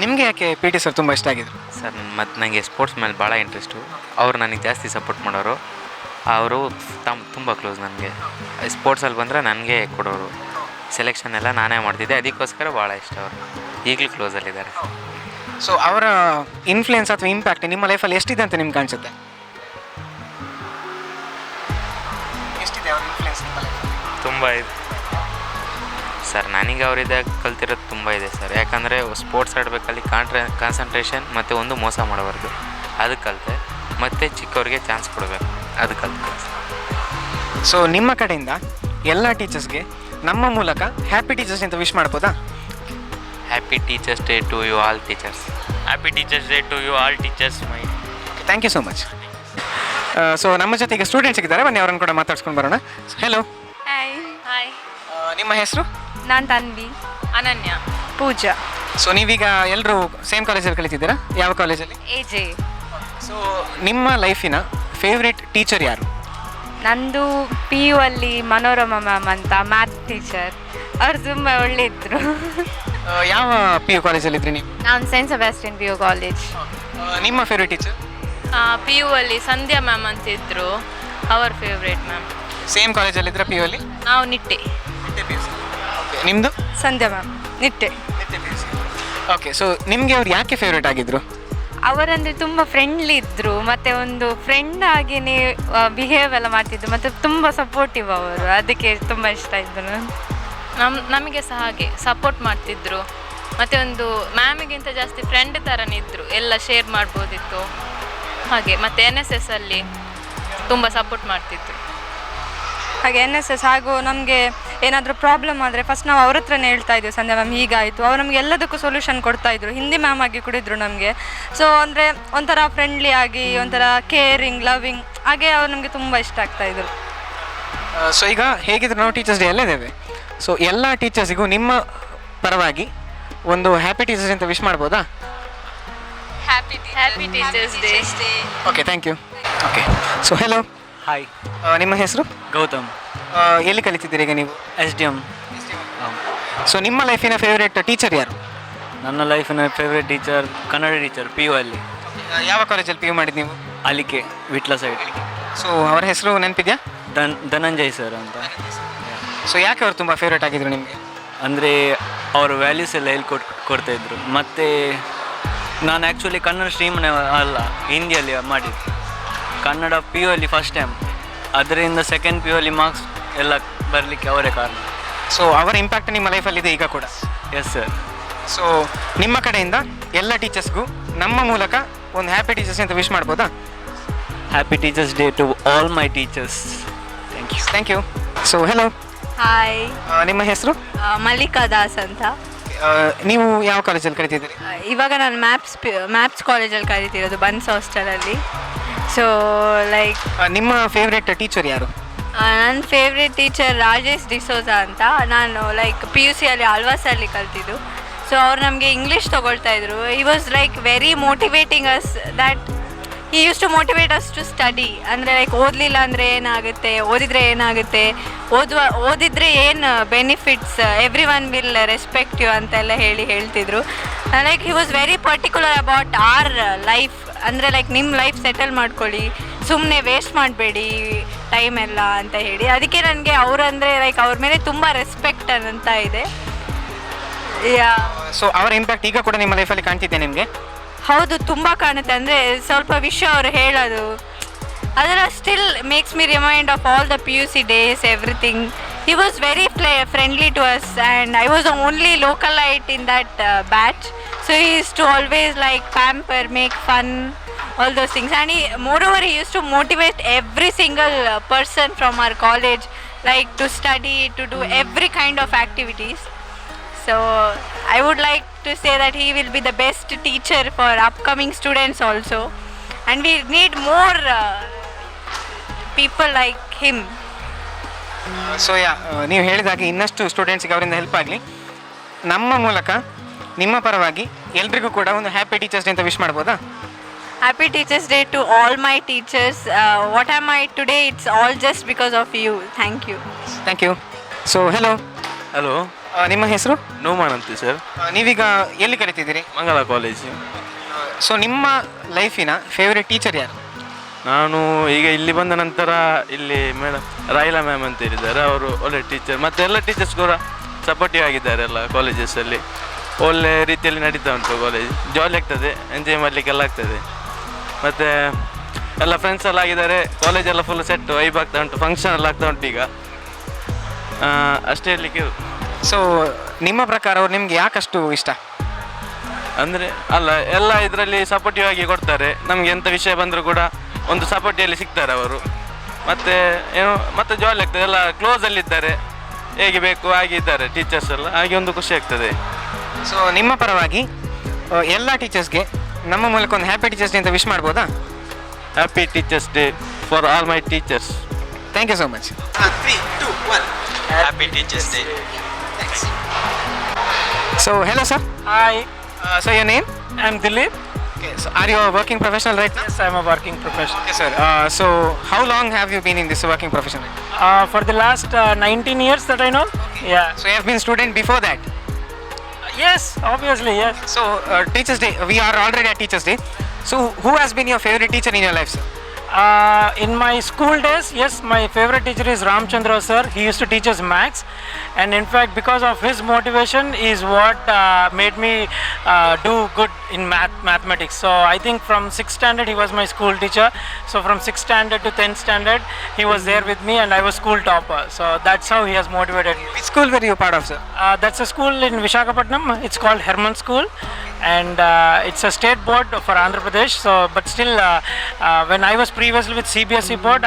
ನಿಮಗೆ ಯಾಕೆ ಪಿ ಟಿ ಸರ್ ತುಂಬ ಇಷ್ಟ ಆಗಿದ್ರು? ಸರ್ ಮತ್ತು ನನಗೆ ಸ್ಪೋರ್ಟ್ಸ್ ಮೇಲೆ ಭಾಳ ಇಂಟ್ರೆಸ್ಟು. ಅವರು ನನಗೆ ಜಾಸ್ತಿ ಸಪೋರ್ಟ್ ಮಾಡೋರು. ಅವರು ತುಂಬ ಕ್ಲೋಸ್ ನನಗೆ. ಸ್ಪೋರ್ಟ್ಸಲ್ಲಿ ಬಂದರೆ ನನಗೆ ಕೊಡೋರು. ಸೆಲೆಕ್ಷನ್ ಎಲ್ಲ ನಾನೇ ಮಾಡ್ತಿದ್ದೆ, ಅದಕ್ಕೋಸ್ಕರ ಭಾಳ ಇಷ್ಟ ಅವರು. ಈಗಲೂ ಕ್ಲೋಸಲ್ಲಿದ್ದಾರೆ. ಸೊ ಅವರ ಇನ್ಫ್ಲುಯೆನ್ಸ್ ಅಥವಾ ಇಂಪ್ಯಾಕ್ಟ್ ನಿಮ್ಮ ಲೈಫಲ್ಲಿ ಎಷ್ಟಿದೆ ಅಂತ ನಿಮ್ಗೆ ಕಾಣಿಸುತ್ತೆ? ಎಷ್ಟಿದೆ ಅವ್ರ ಇನ್ಫ್ಲುಯೆನ್ಸ್ ನಿಮ್ಮ ಲೈಫಲ್ಲಿ? ತುಂಬ ಇದೆ ಸರ್. ನನಗೆ ಅವರಿದ್ದಾಗ ಕಲ್ತಿರೋದು ತುಂಬ ಇದೆ ಸರ್. ಯಾಕಂದರೆ ಸ್ಪೋರ್ಟ್ಸ್ ಆಡಬೇಕಲ್ಲಿ ಕಾನ್ಸಂಟ್ರೇಷನ್ ಮತ್ತು ಒಂದು ಮೋಸ ಮಾಡಬಾರ್ದು, ಅದು ಕಲಿತೆ. ಮತ್ತು ಚಿಕ್ಕವ್ರಿಗೆ ಚಾನ್ಸ್ ಕೊಡಬೇಕು, ಅದು ಕಲಿತೆ. ಸೊ ನಿಮ್ಮ ಕಡೆಯಿಂದ ಎಲ್ಲ ಟೀಚರ್ಸ್ಗೆ ನಮ್ಮ ಮೂಲಕ ಹ್ಯಾಪಿ ಟೀಚರ್ಸ್ ಅಂತ ವಿಶ್ ಮಾಡ್ಬೋದಾ? Happy teachers day to you all teachers. Happy teachers day to you all teachers. Thank you so much. So ನಮ್ಮ ಜೊತೆಗೆ ಸ್ಟೂಡೆಂಟ್ಸ್ ಇದ್ದಾರೆ, ಬನ್ನಿ ಅವರನ್ನು ಕೂಡ ಮಾತಾಡ್ಸ್ಕೊಂಡು ಬರೋಣ. Hello, hi. ನಿಮ್ಮ ಹೆಸರು? ನಾನು ತನ್ವಿ. ಅನನ್ಯ. ಪೂಜಾ. ಸೊ ನೀವೀಗ ಎಲ್ಲರೂ ಸೇಮ್ ಕಾಲೇಜಲ್ಲಿ ಕಲಿತಿದ್ದೀರಾ? ಯಾವ ಕಾಲೇಜಲ್ಲಿ? AJ. ಸೊ ನಿಮ್ಮ ಲೈಫಿನ ಫೇವ್ರೇಟ್ ಟೀಚರ್ ಯಾರು? ನಂದು PU ಅಲ್ಲಿ ಮನೋರಮಾ ಮ್ಯಾಮ್ ಅಂತ ಮ್ಯಾಥ್ ಟೀಚರ್. ಅವ್ರು ತುಂಬ ಒಳ್ಳೆ ಇದ್ರು. ಯಾವ PU ಕಾಲೇಜಲ್ಲಿದ್ರಿ ನೀವು? ನಾನು ಸೆಂಟ್ ಸೆಬಾಸ್ಟಿಯನ್ PU ಕಾಲೇಜ್. ನಿಮ್ಮ ಫೇವ್ರೇಟ್ ಟೀಚರ್? PU ಅಲ್ಲಿ ಸಂಧ್ಯಾ ಮ್ಯಾಮ್ ಅಂತಿದ್ರು, ಅವರ್ ಫೇವ್ರೇಟ್ ಮ್ಯಾಮ್. ಸೇಮ್ ಕಾಲೇಜಲ್ಲಿದ್ದರೆ PU ಅಲ್ಲಿ? ನಾವು ನಿಟ್ಟೆ. ನಿಮ್ಮದು? Sandhya ma'am, Nitte. Okay, so ನಿಮಗೆ ಅವ್ರು ಯಾಕೆ ಫೇವ್ರೇಟ್ ಆಗಿದ್ರು? ಅವರಂದರೆ ತುಂಬ ಫ್ರೆಂಡ್ಲಿ ಇದ್ದರು, ಮತ್ತು ಒಂದು ಫ್ರೆಂಡ್ ಆಗಿಯೇ ಬಿಹೇವ್ ಎಲ್ಲ ಮಾಡ್ತಿದ್ರು, ಮತ್ತು ತುಂಬ ಸಪೋರ್ಟಿವ್ ಅವರು. ಅದಕ್ಕೆ ತುಂಬ ಇಷ್ಟ ಇದ್ದರು. ನಮಗೆ ಸಹ ಹಾಗೆ ಸಪೋರ್ಟ್ ಮಾಡ್ತಿದ್ರು, ಮತ್ತು ಒಂದು ಮ್ಯಾಮಿಗಿಂತ ಜಾಸ್ತಿ ಫ್ರೆಂಡ್ ಥರನೇ ಇದ್ದರು, ಎಲ್ಲ ಶೇರ್ ಮಾಡ್ಬೋದಿತ್ತು ಹಾಗೆ. ಮತ್ತು NSS ಅಲ್ಲಿ ತುಂಬ ಸಪೋರ್ಟ್ ಮಾಡ್ತಿದ್ರು. ಹಾಗೆ NSS ಹಾಗೂ ನಮಗೆ ಏನಾದರೂ ಪ್ರಾಬ್ಲಮ್ ಆದರೆ ಫಸ್ಟ್ ನಾವು ಅವ್ರ ಹತ್ರನೇ ಹೇಳ್ತಾ ಇದ್ವಿ, ಸಂಧ್ಯಾ ಮ್ಯಾಮ್ ಹೀಗಾಯಿತು. ಅವ್ರು ನಮಗೆ ಎಲ್ಲದಕ್ಕೂ ಸೊಲ್ಯೂಷನ್ ಕೊಡ್ತಾಯಿದ್ರು. ಹಿಂದಿ ಮ್ಯಾಮ್ ಆಗಿ ಕೂಡ ಇದ್ದರು ನಮಗೆ. ಸೊ ಅಂದರೆ ಒಂಥರ ಫ್ರೆಂಡ್ಲಿ ಆಗಿ, ಒಂಥರ ಕೇರಿಂಗ್, ಲವಿಂಗ್, ಹಾಗೆ ಅವ್ರು ನಮಗೆ ತುಂಬ ಇಷ್ಟ ಆಗ್ತಾಯಿದ್ರು. ಸೊ ಈಗ ಹೇಗಿದ್ರು ನಾವು ಟೀಚರ್ಸ್ ಡೇ ಅಲ್ಲೇ ಇದ್ದೇವೆ. ಸೊ ಎಲ್ಲ ಟೀಚರ್ಸಿಗೂ ನಿಮ್ಮ ಪರವಾಗಿ ಒಂದು ಹ್ಯಾಪಿ ಟೀಚರ್ಸ್ ಅಂತ ವಿಶ್ ಮಾಡ್ಬೋದಾ? Happy teachers day. Okay, thank you. Okay, so hello. Hi. ನಿಮ್ಮ ಹೆಸರು? ಗೌತಮ್. ಎಲ್ಲಿ ಕಲಿತಿದ್ದೀರಿ ಈಗ ನೀವು? SDM. ಸೊ ನಿಮ್ಮ ಲೈಫಿನ ಫೇವ್ರೇಟ್ ಟೀಚರ್ ಯಾರು? ನನ್ನ ಲೈಫಿನ favourite teacher Kannada teacher PU ಅಲ್ಲಿ. ಯಾವ ಕಾಲೇಜಲ್ಲಿ PU ಮಾಡಿದ್ದು ನೀವು? ಅಲಿಕೆ, ವಿಟ್ಲ ಸೈಡ್. ಸೊ ಅವರ ಹೆಸರು ನೆನಪಿದೆಯಾ? ಧನಂಜಯ್ ಸರ್ ಅಂತ. ಸೊ ಯಾಕೆ ಅವ್ರು ತುಂಬ ಫೇವ್ರೇಟ್ ಆಗಿದ್ರು ನಿಮಗೆ? ಅಂದರೆ ಅವ್ರ ವ್ಯಾಲ್ಯೂಸ್ ಎಲ್ಲ ಕೊಡ್ತಾಯಿದ್ರು. ಮತ್ತು ನಾನು ಆ್ಯಕ್ಚುಲಿ ಕನ್ನಡ ಸ್ಟ್ರೀಮ್ನೇ ಅಲ್ಲ, ಹಿಂದಿಯಲ್ಲಿ ಮಾಡಿದ್ದು. ಕನ್ನಡ PU ಅಲ್ಲಿ ಫಸ್ಟ್ ಟೈಮ್, ಅದರಿಂದ ಸೆಕೆಂಡ್ PU ಅಲ್ಲಿ ಮಾರ್ಕ್ಸ್ ಎಲ್ಲ ಬರಲಿಕ್ಕೆ ಅವರೇ ಕಾರಣ. ಸೊ ಅವರ ಇಂಪ್ಯಾಕ್ಟ್ ನಿಮ್ಮ ಲೈಫಲ್ಲಿದೆ ಈಗ ಕೂಡ? Yes sir. ಸೊ ನಿಮ್ಮ ಕಡೆಯಿಂದ ಎಲ್ಲ ಟೀಚರ್ಸ್ಗೂ ನಮ್ಮ ಮೂಲಕ ಒಂದು ಹ್ಯಾಪಿ ಟೀಚರ್ಸ್ ಅಂತ ವಿಶ್ ಮಾಡ್ಬೋದಾ? Happy teachers day to all my teachers. Thank you. So hello. Hi. ನಿಮ್ಮ ಹೆಸರು? ಮಲ್ಲಿಕಾ ದಾಸ್ ಅಂತ. ನೀವು ಯಾವ ಕಾಲೇಜಲ್ಲಿ ಕಲಿತಿದ್ದೀರಿ? ಇವಾಗ ನಾನು ಮ್ಯಾಪ್ಸ್ ಕಾಲೇಜಲ್ಲಿ ಕಲಿತಿರೋದು, ಬನ್ಸ್ ಹಾಸ್ಟೆಲಲ್ಲಿ. ಸೊ ಲೈಕ್ ನಿಮ್ಮ ಫೇವ್ರೇಟ್ ಟೀಚರ್ ಯಾರು? ನನ್ನ ಫೇವ್ರೇಟ್ ಟೀಚರ್ ರಾಜೇಶ್ ಡಿಸೋಜಾ ಅಂತ. ನಾನು ಲೈಕ್ PUC ಅಲ್ಲಿ ಆಳ್ವಾಸಲ್ಲಿ ಕಲ್ತಿದ್ದು. ಸೊ ಅವ್ರು ನಮಗೆ ಇಂಗ್ಲೀಷ್ ತೊಗೊಳ್ತಾಯಿದ್ರು. He was like very motivating us that he used to motivate us to study. ಅಂದರೆ ಲೈಕ್ ಓದಲಿಲ್ಲ ಅಂದರೆ ಏನಾಗುತ್ತೆ, ಓದಿದರೆ ಏನಾಗುತ್ತೆ, ಓದಿದರೆ ಏನು benefits, every one will respect you ಅಂತೆಲ್ಲ ಹೇಳ್ತಿದ್ರು. Like he was very particular about our life. ಅಂದರೆ ಲೈಕ್ ನಿಮ್ಮ ಲೈಫ್ ಸೆಟಲ್ ಮಾಡ್ಕೊಳ್ಳಿ, ಸುಮ್ಮನೆ ವೇಸ್ಟ್ ಮಾಡಬೇಡಿ ಟೈಮ್ ಎಲ್ಲ ಅಂತ ಹೇಳಿ. ಅದಕ್ಕೆ ನನಗೆ ಅವರಂದರೆ ಲೈಕ್ ಅವ್ರ ಮೇಲೆ ತುಂಬ ರೆಸ್ಪೆಕ್ಟ್ ಅಂತ ಇದೆ. ಸೊ ಅವರ ಇಂಪ್ಯಾಕ್ಟ್ ಈಗ ಕೂಡ ನಿಮ್ಮ ಲೈಫಲ್ಲಿ ಕಾಣ್ತಿದೆ ನಿಮಗೆ? ಹೌದು, ತುಂಬ ಕಾಣುತ್ತೆ. ಅಂದರೆ ಸ್ವಲ್ಪ ವಿಷಯ ಅವ್ರು ಹೇಳೋದು ಅದೆಲ್ಲ still makes me remind of all the PUC days, everything. He was very friendly to us, and I was the only localite in that batch. So he used to always like pamper, make fun, all those things. And moreover, he used to motivate every single person from our college, like to study, to do every kind of activities. So I would like to say that he will be the best teacher for upcoming students also. And we need more people like him. So ನೀವು ಹೇಳಿದಾಗೆ ಇನ್ನಷ್ಟು ಸ್ಟೂಡೆಂಟ್ಸ್ಗೆ ಅವರಿಂದ help ಆಗಲಿ. ನಮ್ಮ ಮೂಲಕ ನಿಮ್ಮ ಪರವಾಗಿ ಎಲ್ರಿಗೂ ಕೂಡ ಒಂದು ಹ್ಯಾಪಿ ಟೀಚರ್ಸ್ ಡೇ ಅಂತ ವಿಶ್ ಮಾಡ್ಬೋದಾ? Happy Teachers Day to all my teachers. What am I today? It's all just because of you. Thank you. Thank you. So hello. Hello, ನಿಮ್ಮ ಹೆಸರು? ನೋಮಾನ್ ಅಂತ ಸರ್. ನೀವೀಗ ಎಲ್ಲಿ ಕಲಿತಿದ್ದೀರಿ? ಮಂಗಲ ಕಾಲೇಜು. ಸೊ ನಿಮ್ಮ ಲೈಫಿನ ಫೇವ್ರೆಟ್ ಟೀಚರ್ ಯಾರು? ನಾನು ಈಗ ಇಲ್ಲಿ ಬಂದ ನಂತರ ಇಲ್ಲಿ ಮೇಡಮ್ ರಾಯಿಲಾ ಮ್ಯಾಮ್ ಅಂತ ಹೇಳಿದ್ದಾರೆ. ಅವರು ಒಳ್ಳೆ ಟೀಚರ್, ಮತ್ತು ಎಲ್ಲ ಟೀಚರ್ಸ್ ಕೂಡ ಸಪೋರ್ಟಿವ್ ಆಗಿದ್ದಾರೆ ಎಲ್ಲ ಕಾಲೇಜಸ್ಸಲ್ಲಿ. ಒಳ್ಳೆ ರೀತಿಯಲ್ಲಿ ನಡೀತಾ ಉಂಟು ಕಾಲೇಜ್, ಜಾಲಿ ಆಗ್ತದೆ, ಎಂಜಾಯ್ ಮಾಡಲಿಕ್ಕೆಲ್ಲ ಆಗ್ತದೆ. ಮತ್ತು ಎಲ್ಲ ಫ್ರೆಂಡ್ಸ್ ಎಲ್ಲ ಆಗಿದ್ದಾರೆ, ಕಾಲೇಜೆಲ್ಲ ಫುಲ್ ಸೆಟ್ ವೈಬ್ ಆಗ್ತಾ ಉಂಟು, ಫಂಕ್ಷನ್ ಎಲ್ಲ ಆಗ್ತಾ ಉಂಟು ಈಗ. ಅಷ್ಟೇ ಹೇಳಲಿಕ್ಕೆ. ಸೊ ನಿಮ್ಮ ಪ್ರಕಾರ ಅವ್ರು ನಿಮ್ಗೆ ಯಾಕಷ್ಟು ಇಷ್ಟ? ಅಂದರೆ ಅಲ್ಲ, ಎಲ್ಲ ಇದರಲ್ಲಿ ಸಪೋರ್ಟಿವ್ ಆಗಿ ಕೊಡ್ತಾರೆ. ನಮಗೆ ಎಂಥ ವಿಷಯ ಬಂದರೂ ಕೂಡ ಒಂದು ಸಪೋರ್ಟಿಯಲ್ಲಿ ಸಿಗ್ತಾರೆ ಅವರು. ಮತ್ತು ಏನು ಮತ್ತು ಜಾಲಿ ಆಗ್ತದೆ, ಎಲ್ಲ ಕ್ಲೋಸಲ್ಲಿದ್ದಾರೆ, ಹೇಗೆ ಬೇಕು ಹಾಗೆ ಇದ್ದಾರೆ ಟೀಚರ್ಸ್ ಎಲ್ಲ, ಹಾಗೆ ಒಂದು ಖುಷಿ ಆಗ್ತದೆ. ಸೊ ನಿಮ್ಮ ಪರವಾಗಿ ಎಲ್ಲ ಟೀಚರ್ಸ್ಗೆ ನಮ್ಮ ಮೂಲಕ ಒಂದು ಹ್ಯಾಪಿ ಟೀಚರ್ಸ್ ಡೇ ಅಂತ ವಿಶ್ ಮಾಡ್ಬೋದಾ? Happy teachers day for all my teachers. Thank you so much. 3, 2, 1. Happy Teachers Day. Thanks. So hello sir. Hi. So your name? I'm Dilip. Okay. So are you a working professional right now? Yes, I'm a working professional. Okay sir. So how long have you been in this working profession? For the last 19 years that I know. Okay. Yeah. So you have been student before that? Yes, obviously, yes. So Teachers Day, we are already at Teachers Day. So who has been your favorite teacher in your life, sir? In my school days, yes, my favorite teacher is Ramchandra sir. He used to teach us maths, and in fact because of his motivation is what made me do good in mathematics. So I think from 6th standard he was my school teacher. So from 6th standard to 10th standard he was there with me, and I was school topper. So that's how he has motivated me. Which school were you part of, sir? That's a school in Visakhapatnam. It's called Herman School, and it's a state board for Andhra Pradesh. So but still when I was previously with CBSE board,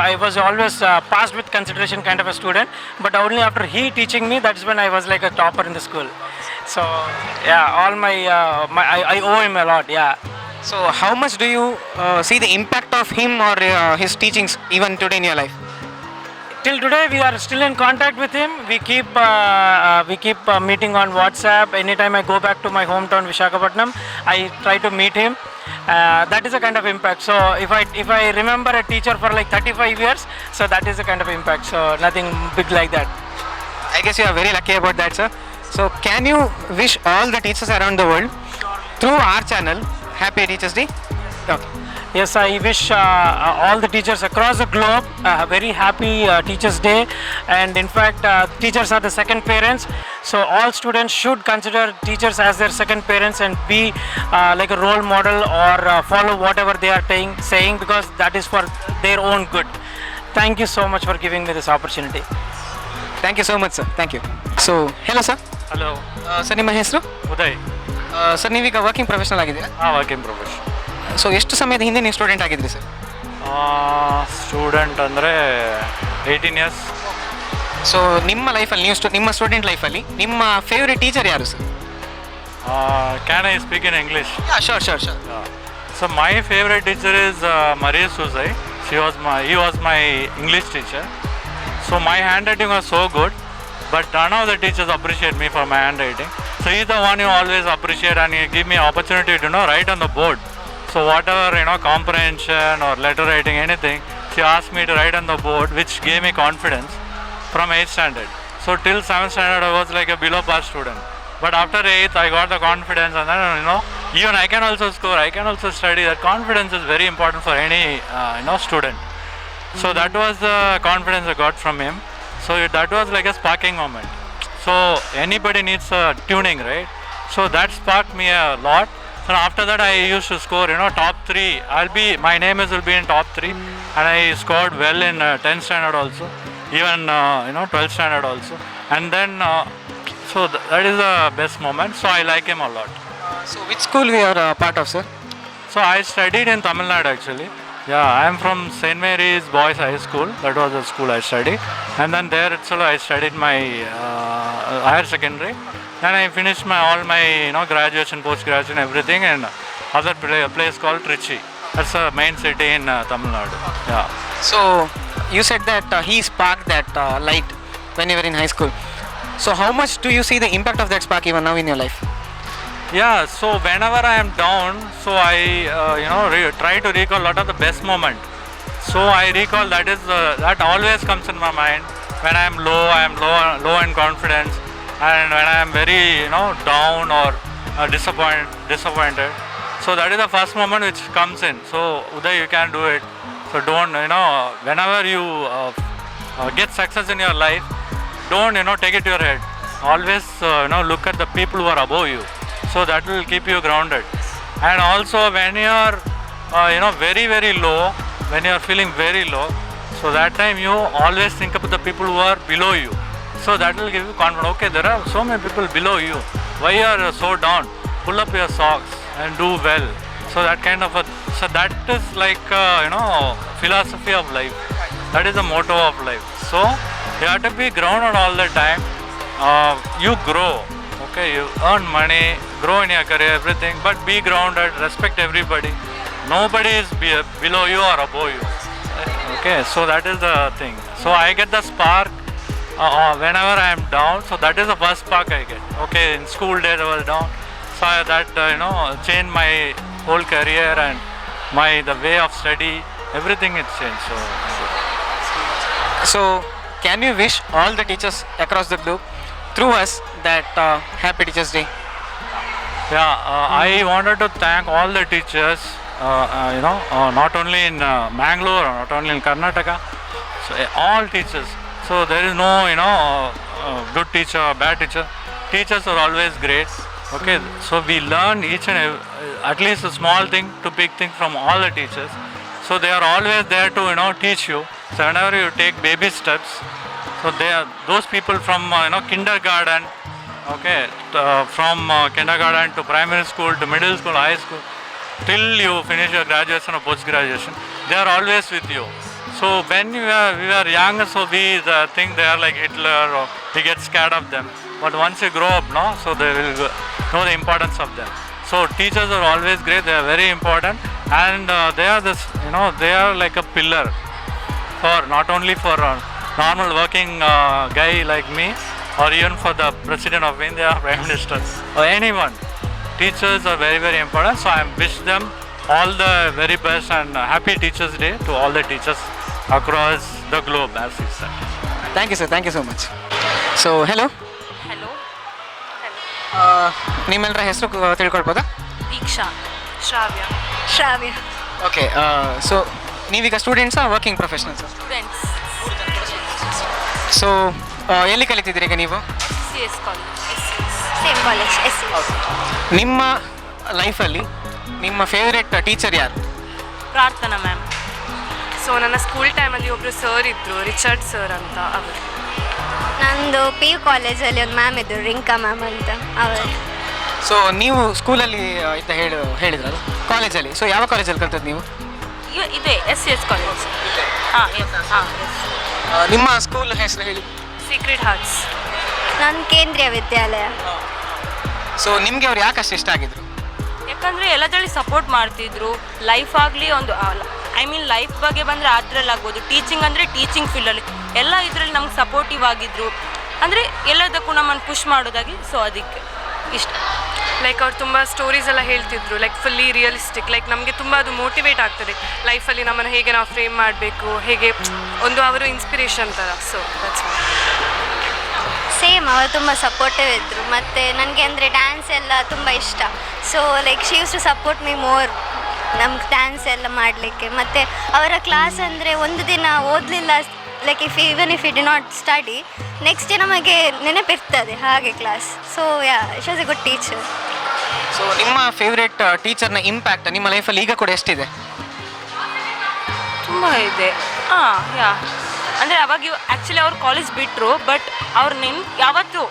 I was always passed with consideration kind of a student, but only after he teaching me, that's when I was like a topper in the school. So yeah, all my I owe him a lot. Yeah. So how much do you see the impact of him or his teachings even today in your life? Till today we are still in contact with him. We keep meeting on WhatsApp. Anytime I go back to my hometown Visakhapatnam, I try to meet him. That is a kind of impact. So if I remember a teacher for like 35 years, so that is a kind of impact. So nothing big like that. I guess you are very lucky about that, sir. So can you wish all the teachers around the world through our channel Happy Teachers Day? Okay. Yes, I wish all the teachers across the globe a very happy Teachers Day. And in fact, teachers are the second parents. So all students should consider teachers as their second parents and be like a role model or follow whatever they are saying, because that is for their own good. Thank you so much for giving me this opportunity. Thank you so much, sir. Thank you. So hello, sir. Hello sir ನಿಮ್ಮ ಹೆಸರು? Uday. Sir ನೀವೀಗ working professional ಆಗಿದ್ದೀರಾ? Working profession. So ಎಷ್ಟು ಸಮಯದ ಹಿಂದೆ ನೀವು student ಆಗಿದ್ರಿ sir? Student ಅಂದರೆ 18 years. So ನಿಮ್ಮ ಲೈಫಲ್ಲಿ ನಿಮ್ಮ ಸ್ಟೂಡೆಂಟ್ ಲೈಫಲ್ಲಿ ನಿಮ್ಮ ಫೇವ್ರೆಟ್ ಟೀಚರ್ ಯಾರು sir? Can I speak in English? Sure. So my favorite teacher is Maria Suzai. He was my English teacher. So my handwriting was so good, but none of the teachers appreciate me for my handwriting. So he's the one who always appreciate, and he give me opportunity to write on the board. So whatever comprehension or letter writing, anything, she asked me to write on the board, which gave me confidence from 8th standard. So till 7th standard I was like a below par student. But after 8th I got the confidence, and then even I can also score, I can also study. That confidence is very important for any student. So that was the confidence I got from him. So that was like a sparking moment. So anybody needs tuning, right? So that sparked me a lot. So after that I used to score, top 3. My name will be in top 3, and I scored well in 10th standard also, even 12th standard also. And then so that is the best moment. So I like him a lot. So which school you are part of, sir? So I studied in Tamil Nadu actually. Yeah, I am from St. Mary's Boys High School. That was the school I studied. And then there itself I studied my higher secondary. Then I finished all my graduation, post-graduation, everything in other place called Trichy. That's the main city in Tamil Nadu. Yeah. So you said that he sparked that light when you were in high school. So how much do you see the impact of that spark even now in your life? Yeah, so whenever I am down, so I try to recall a lot of the best moment. So I recall that always comes in my mind when I am low in confidence, and when I am very down or disappointed. So that is the first moment which comes in. So Uday, you can do it. So don't whenever you get success in your life, don't take it to your head. Always look at the people who are above you. So that will keep you grounded. And also when you are very very low, when you are feeling very low, so that time you always think about the people who are below you. So that will give you confidence. Okay, there are so many people below you. Why you are so down? Pull up your socks and do well. So that kind of so that is like philosophy of life. That is the motto of life. So you have to be grounded all the time. You grow. Okay, you earn money, grow in your career, everything, but be grounded, respect everybody. Nobody is below you or above you. Okay, so that is the thing. So I get the spark whenever I am down. So that is the first spark I get. Okay, in school days I was down. So that changed my whole career and the way of study, everything is changed. So can you wish all the teachers across the globe through us that Happy Teachers Day? Yeah, I wanted to thank all the teachers, not only in Mangalore, not only in Karnataka, so all teachers. So there is no, good teacher or bad teacher. Teachers are always great. Okay, so we learn each and at least a small thing to big thing from all the teachers. So they are always there to teach you. So whenever you take baby steps, so they are those people from kindergarten, okay, from kindergarten to primary school to middle school, high school, till you finish your graduation or post graduation, they are always with you. So when we were young, so we think they are like Hitler or we get scared of them. But once you grow up, so they will know the importance of them. So teachers are always great. They are very important, and they are they are like a pillar for not only for normal working guy like me, or even for the President of India, Prime Minister, or anyone. Teachers are very very important. So I wish them all the very best and Happy Teachers Day to all the teachers across the globe, as he said. Thank you, sir. Thank you so much. So hello. Hello ನಿಮ್ಮೆಲ್ಲರ ಹೆಸರು ತಿಳ್ಕೊಳ್ಬೋದಾ? ದೀಕ್ಷಾ, ಶ್ರಾವ್ಯ. Okay, so ನೀವೀಗ ಸ್ಟೂಡೆಂಟ್ಸಾ working ಪ್ರೊಫೆಷನಲ್ಸಾ? Students. So ಎಲ್ಲಿ ಕಲಿತಿದ್ದೀರಿ ಈಗ ನೀವು? CS college. Same college. ನಿಮ್ಮ ಲೈಫಲ್ಲಿ ನಿಮ್ಮ ಫೇವ್ರೆಟ್ ಟೀಚರ್ ಯಾರು? ಪ್ರಾರ್ಥನಾ ಮ್ಯಾಮ್. ಸೊ ನನ್ನ ಸ್ಕೂಲ್ ಟೈಮಲ್ಲಿ ಒಬ್ಬರು ಸರ್ ಇದ್ದರು, ರಿಚರ್ಡ್ ಸರ್ ಅಂತ. ಅವರು ನಂದು PU ಕಾಲೇಜಲ್ಲಿ ಒಂದು ಮ್ಯಾಮ್ ಇದ್ದರು, ರಿಂಕಾ ಮ್ಯಾಮ್ ಅಂತ, ಅವರು. ಸೊ ನೀವು ಸ್ಕೂಲಲ್ಲಿ ಅಂತ ಹೇಳಿದ್ರಲ್ಲ, ಕಾಲೇಜಲ್ಲಿ, ಸೊ ಯಾವ ಕಾಲೇಜಲ್ಲಿ ಕಲ್ತದ್ದು ನೀವು? ಇದೆ SCS ಕಾಲೇಜ್. ನಿಮ್ಮ ಸ್ಕೂಲ್ ಹೆಸರು ಹೇಳಿ. Secret hearts. ನನ್ನ ಕೇಂದ್ರೀಯ ವಿದ್ಯಾಲಯ. ಸೊ ನಿಮಗೆ ಅವ್ರು ಯಾಕೆ ಅಷ್ಟು ಇಷ್ಟ ಆಗಿದ್ರು? ಯಾಕಂದರೆ ಎಲ್ಲದರಲ್ಲಿ ಸಪೋರ್ಟ್ ಮಾಡ್ತಿದ್ರು. ಲೈಫ್ ಆಗಲಿ ಒಂದು ಲೈಫ್ ಬಗ್ಗೆ ಬಂದರೆ ಅದರಲ್ಲಿ ಆಗ್ಬೋದು, ಟೀಚಿಂಗ್ ಅಂದರೆ ಟೀಚಿಂಗ್ ಫೀಲ್ಡಲ್ಲಿ ಎಲ್ಲ ಇದರಲ್ಲಿ ನಮ್ಗೆ ಸಪೋರ್ಟಿವ್ ಆಗಿದ್ರು. ಅಂದರೆ ಎಲ್ಲದಕ್ಕೂ ನಮ್ಮನ್ನು ಪುಷ್ ಮಾಡೋದಾಗಿ. ಸೊ ಅದಕ್ಕೆ ಇಷ್ಟ. ಲೈಕ್ ಅವ್ರು ತುಂಬ ಸ್ಟೋರೀಸ್ ಎಲ್ಲ ಹೇಳ್ತಿದ್ರು, ಲೈಕ್ ಫುಲ್ಲಿ ರಿಯಲಿಸ್ಟಿಕ್. ಲೈಕ್ ನಮಗೆ ತುಂಬ ಅದು ಮೋಟಿವೇಟ್ ಆಗ್ತದೆ ಲೈಫಲ್ಲಿ, ನಮ್ಮನ್ನು ಹೇಗೆ ನಾವು ಫ್ರೇಮ್ ಮಾಡಬೇಕು, ಹೇಗೆ ಒಂದು ಅವರು ಇನ್ಸ್ಪಿರೇಷನ್ ಥರ. ಸೊ ದಟ್ಸ್ ಸೇಮ್, ಅವರು ತುಂಬ ಸಪೋರ್ಟಿವ್ ಇದ್ದರು. ಮತ್ತು ನನಗೆ ಅಂದರೆ ಡ್ಯಾನ್ಸ್ ಎಲ್ಲ ತುಂಬ ಇಷ್ಟ. So like she use to support me more ನಮ್ಗೆ ಡ್ಯಾನ್ಸ್ ಎಲ್ಲ ಮಾಡಲಿಕ್ಕೆ. ಮತ್ತು ಅವರ ಕ್ಲಾಸ್ ಅಂದರೆ ಒಂದು ದಿನ ಓದಲಿಲ್ಲ like even if you did not study next day ನಮಗೆ ನೆನಪಿರ್ತದೆ ಹಾಗೆ class. So she was a good teacher. So ನಿಮ್ಮ ಫೇವ್ರೇಟ್ ಟೀಚರ್ನ ಇಂಪ್ಯಾಕ್ಟ್ ನಿಮ್ಮ ಲೈಫಲ್ಲಿ ಈಗ ಕೂಡ ಎಷ್ಟಿದೆ? ತುಂಬ ಇದೆ. ಅಂದರೆ ಅವಾಗ ಆ್ಯಕ್ಚುಲಿ ಅವ್ರು ಕಾಲೇಜ್ ಬಿಟ್ಟರು, ಬಟ್ ಅವ್ರು ಯಾವತ್ತೂ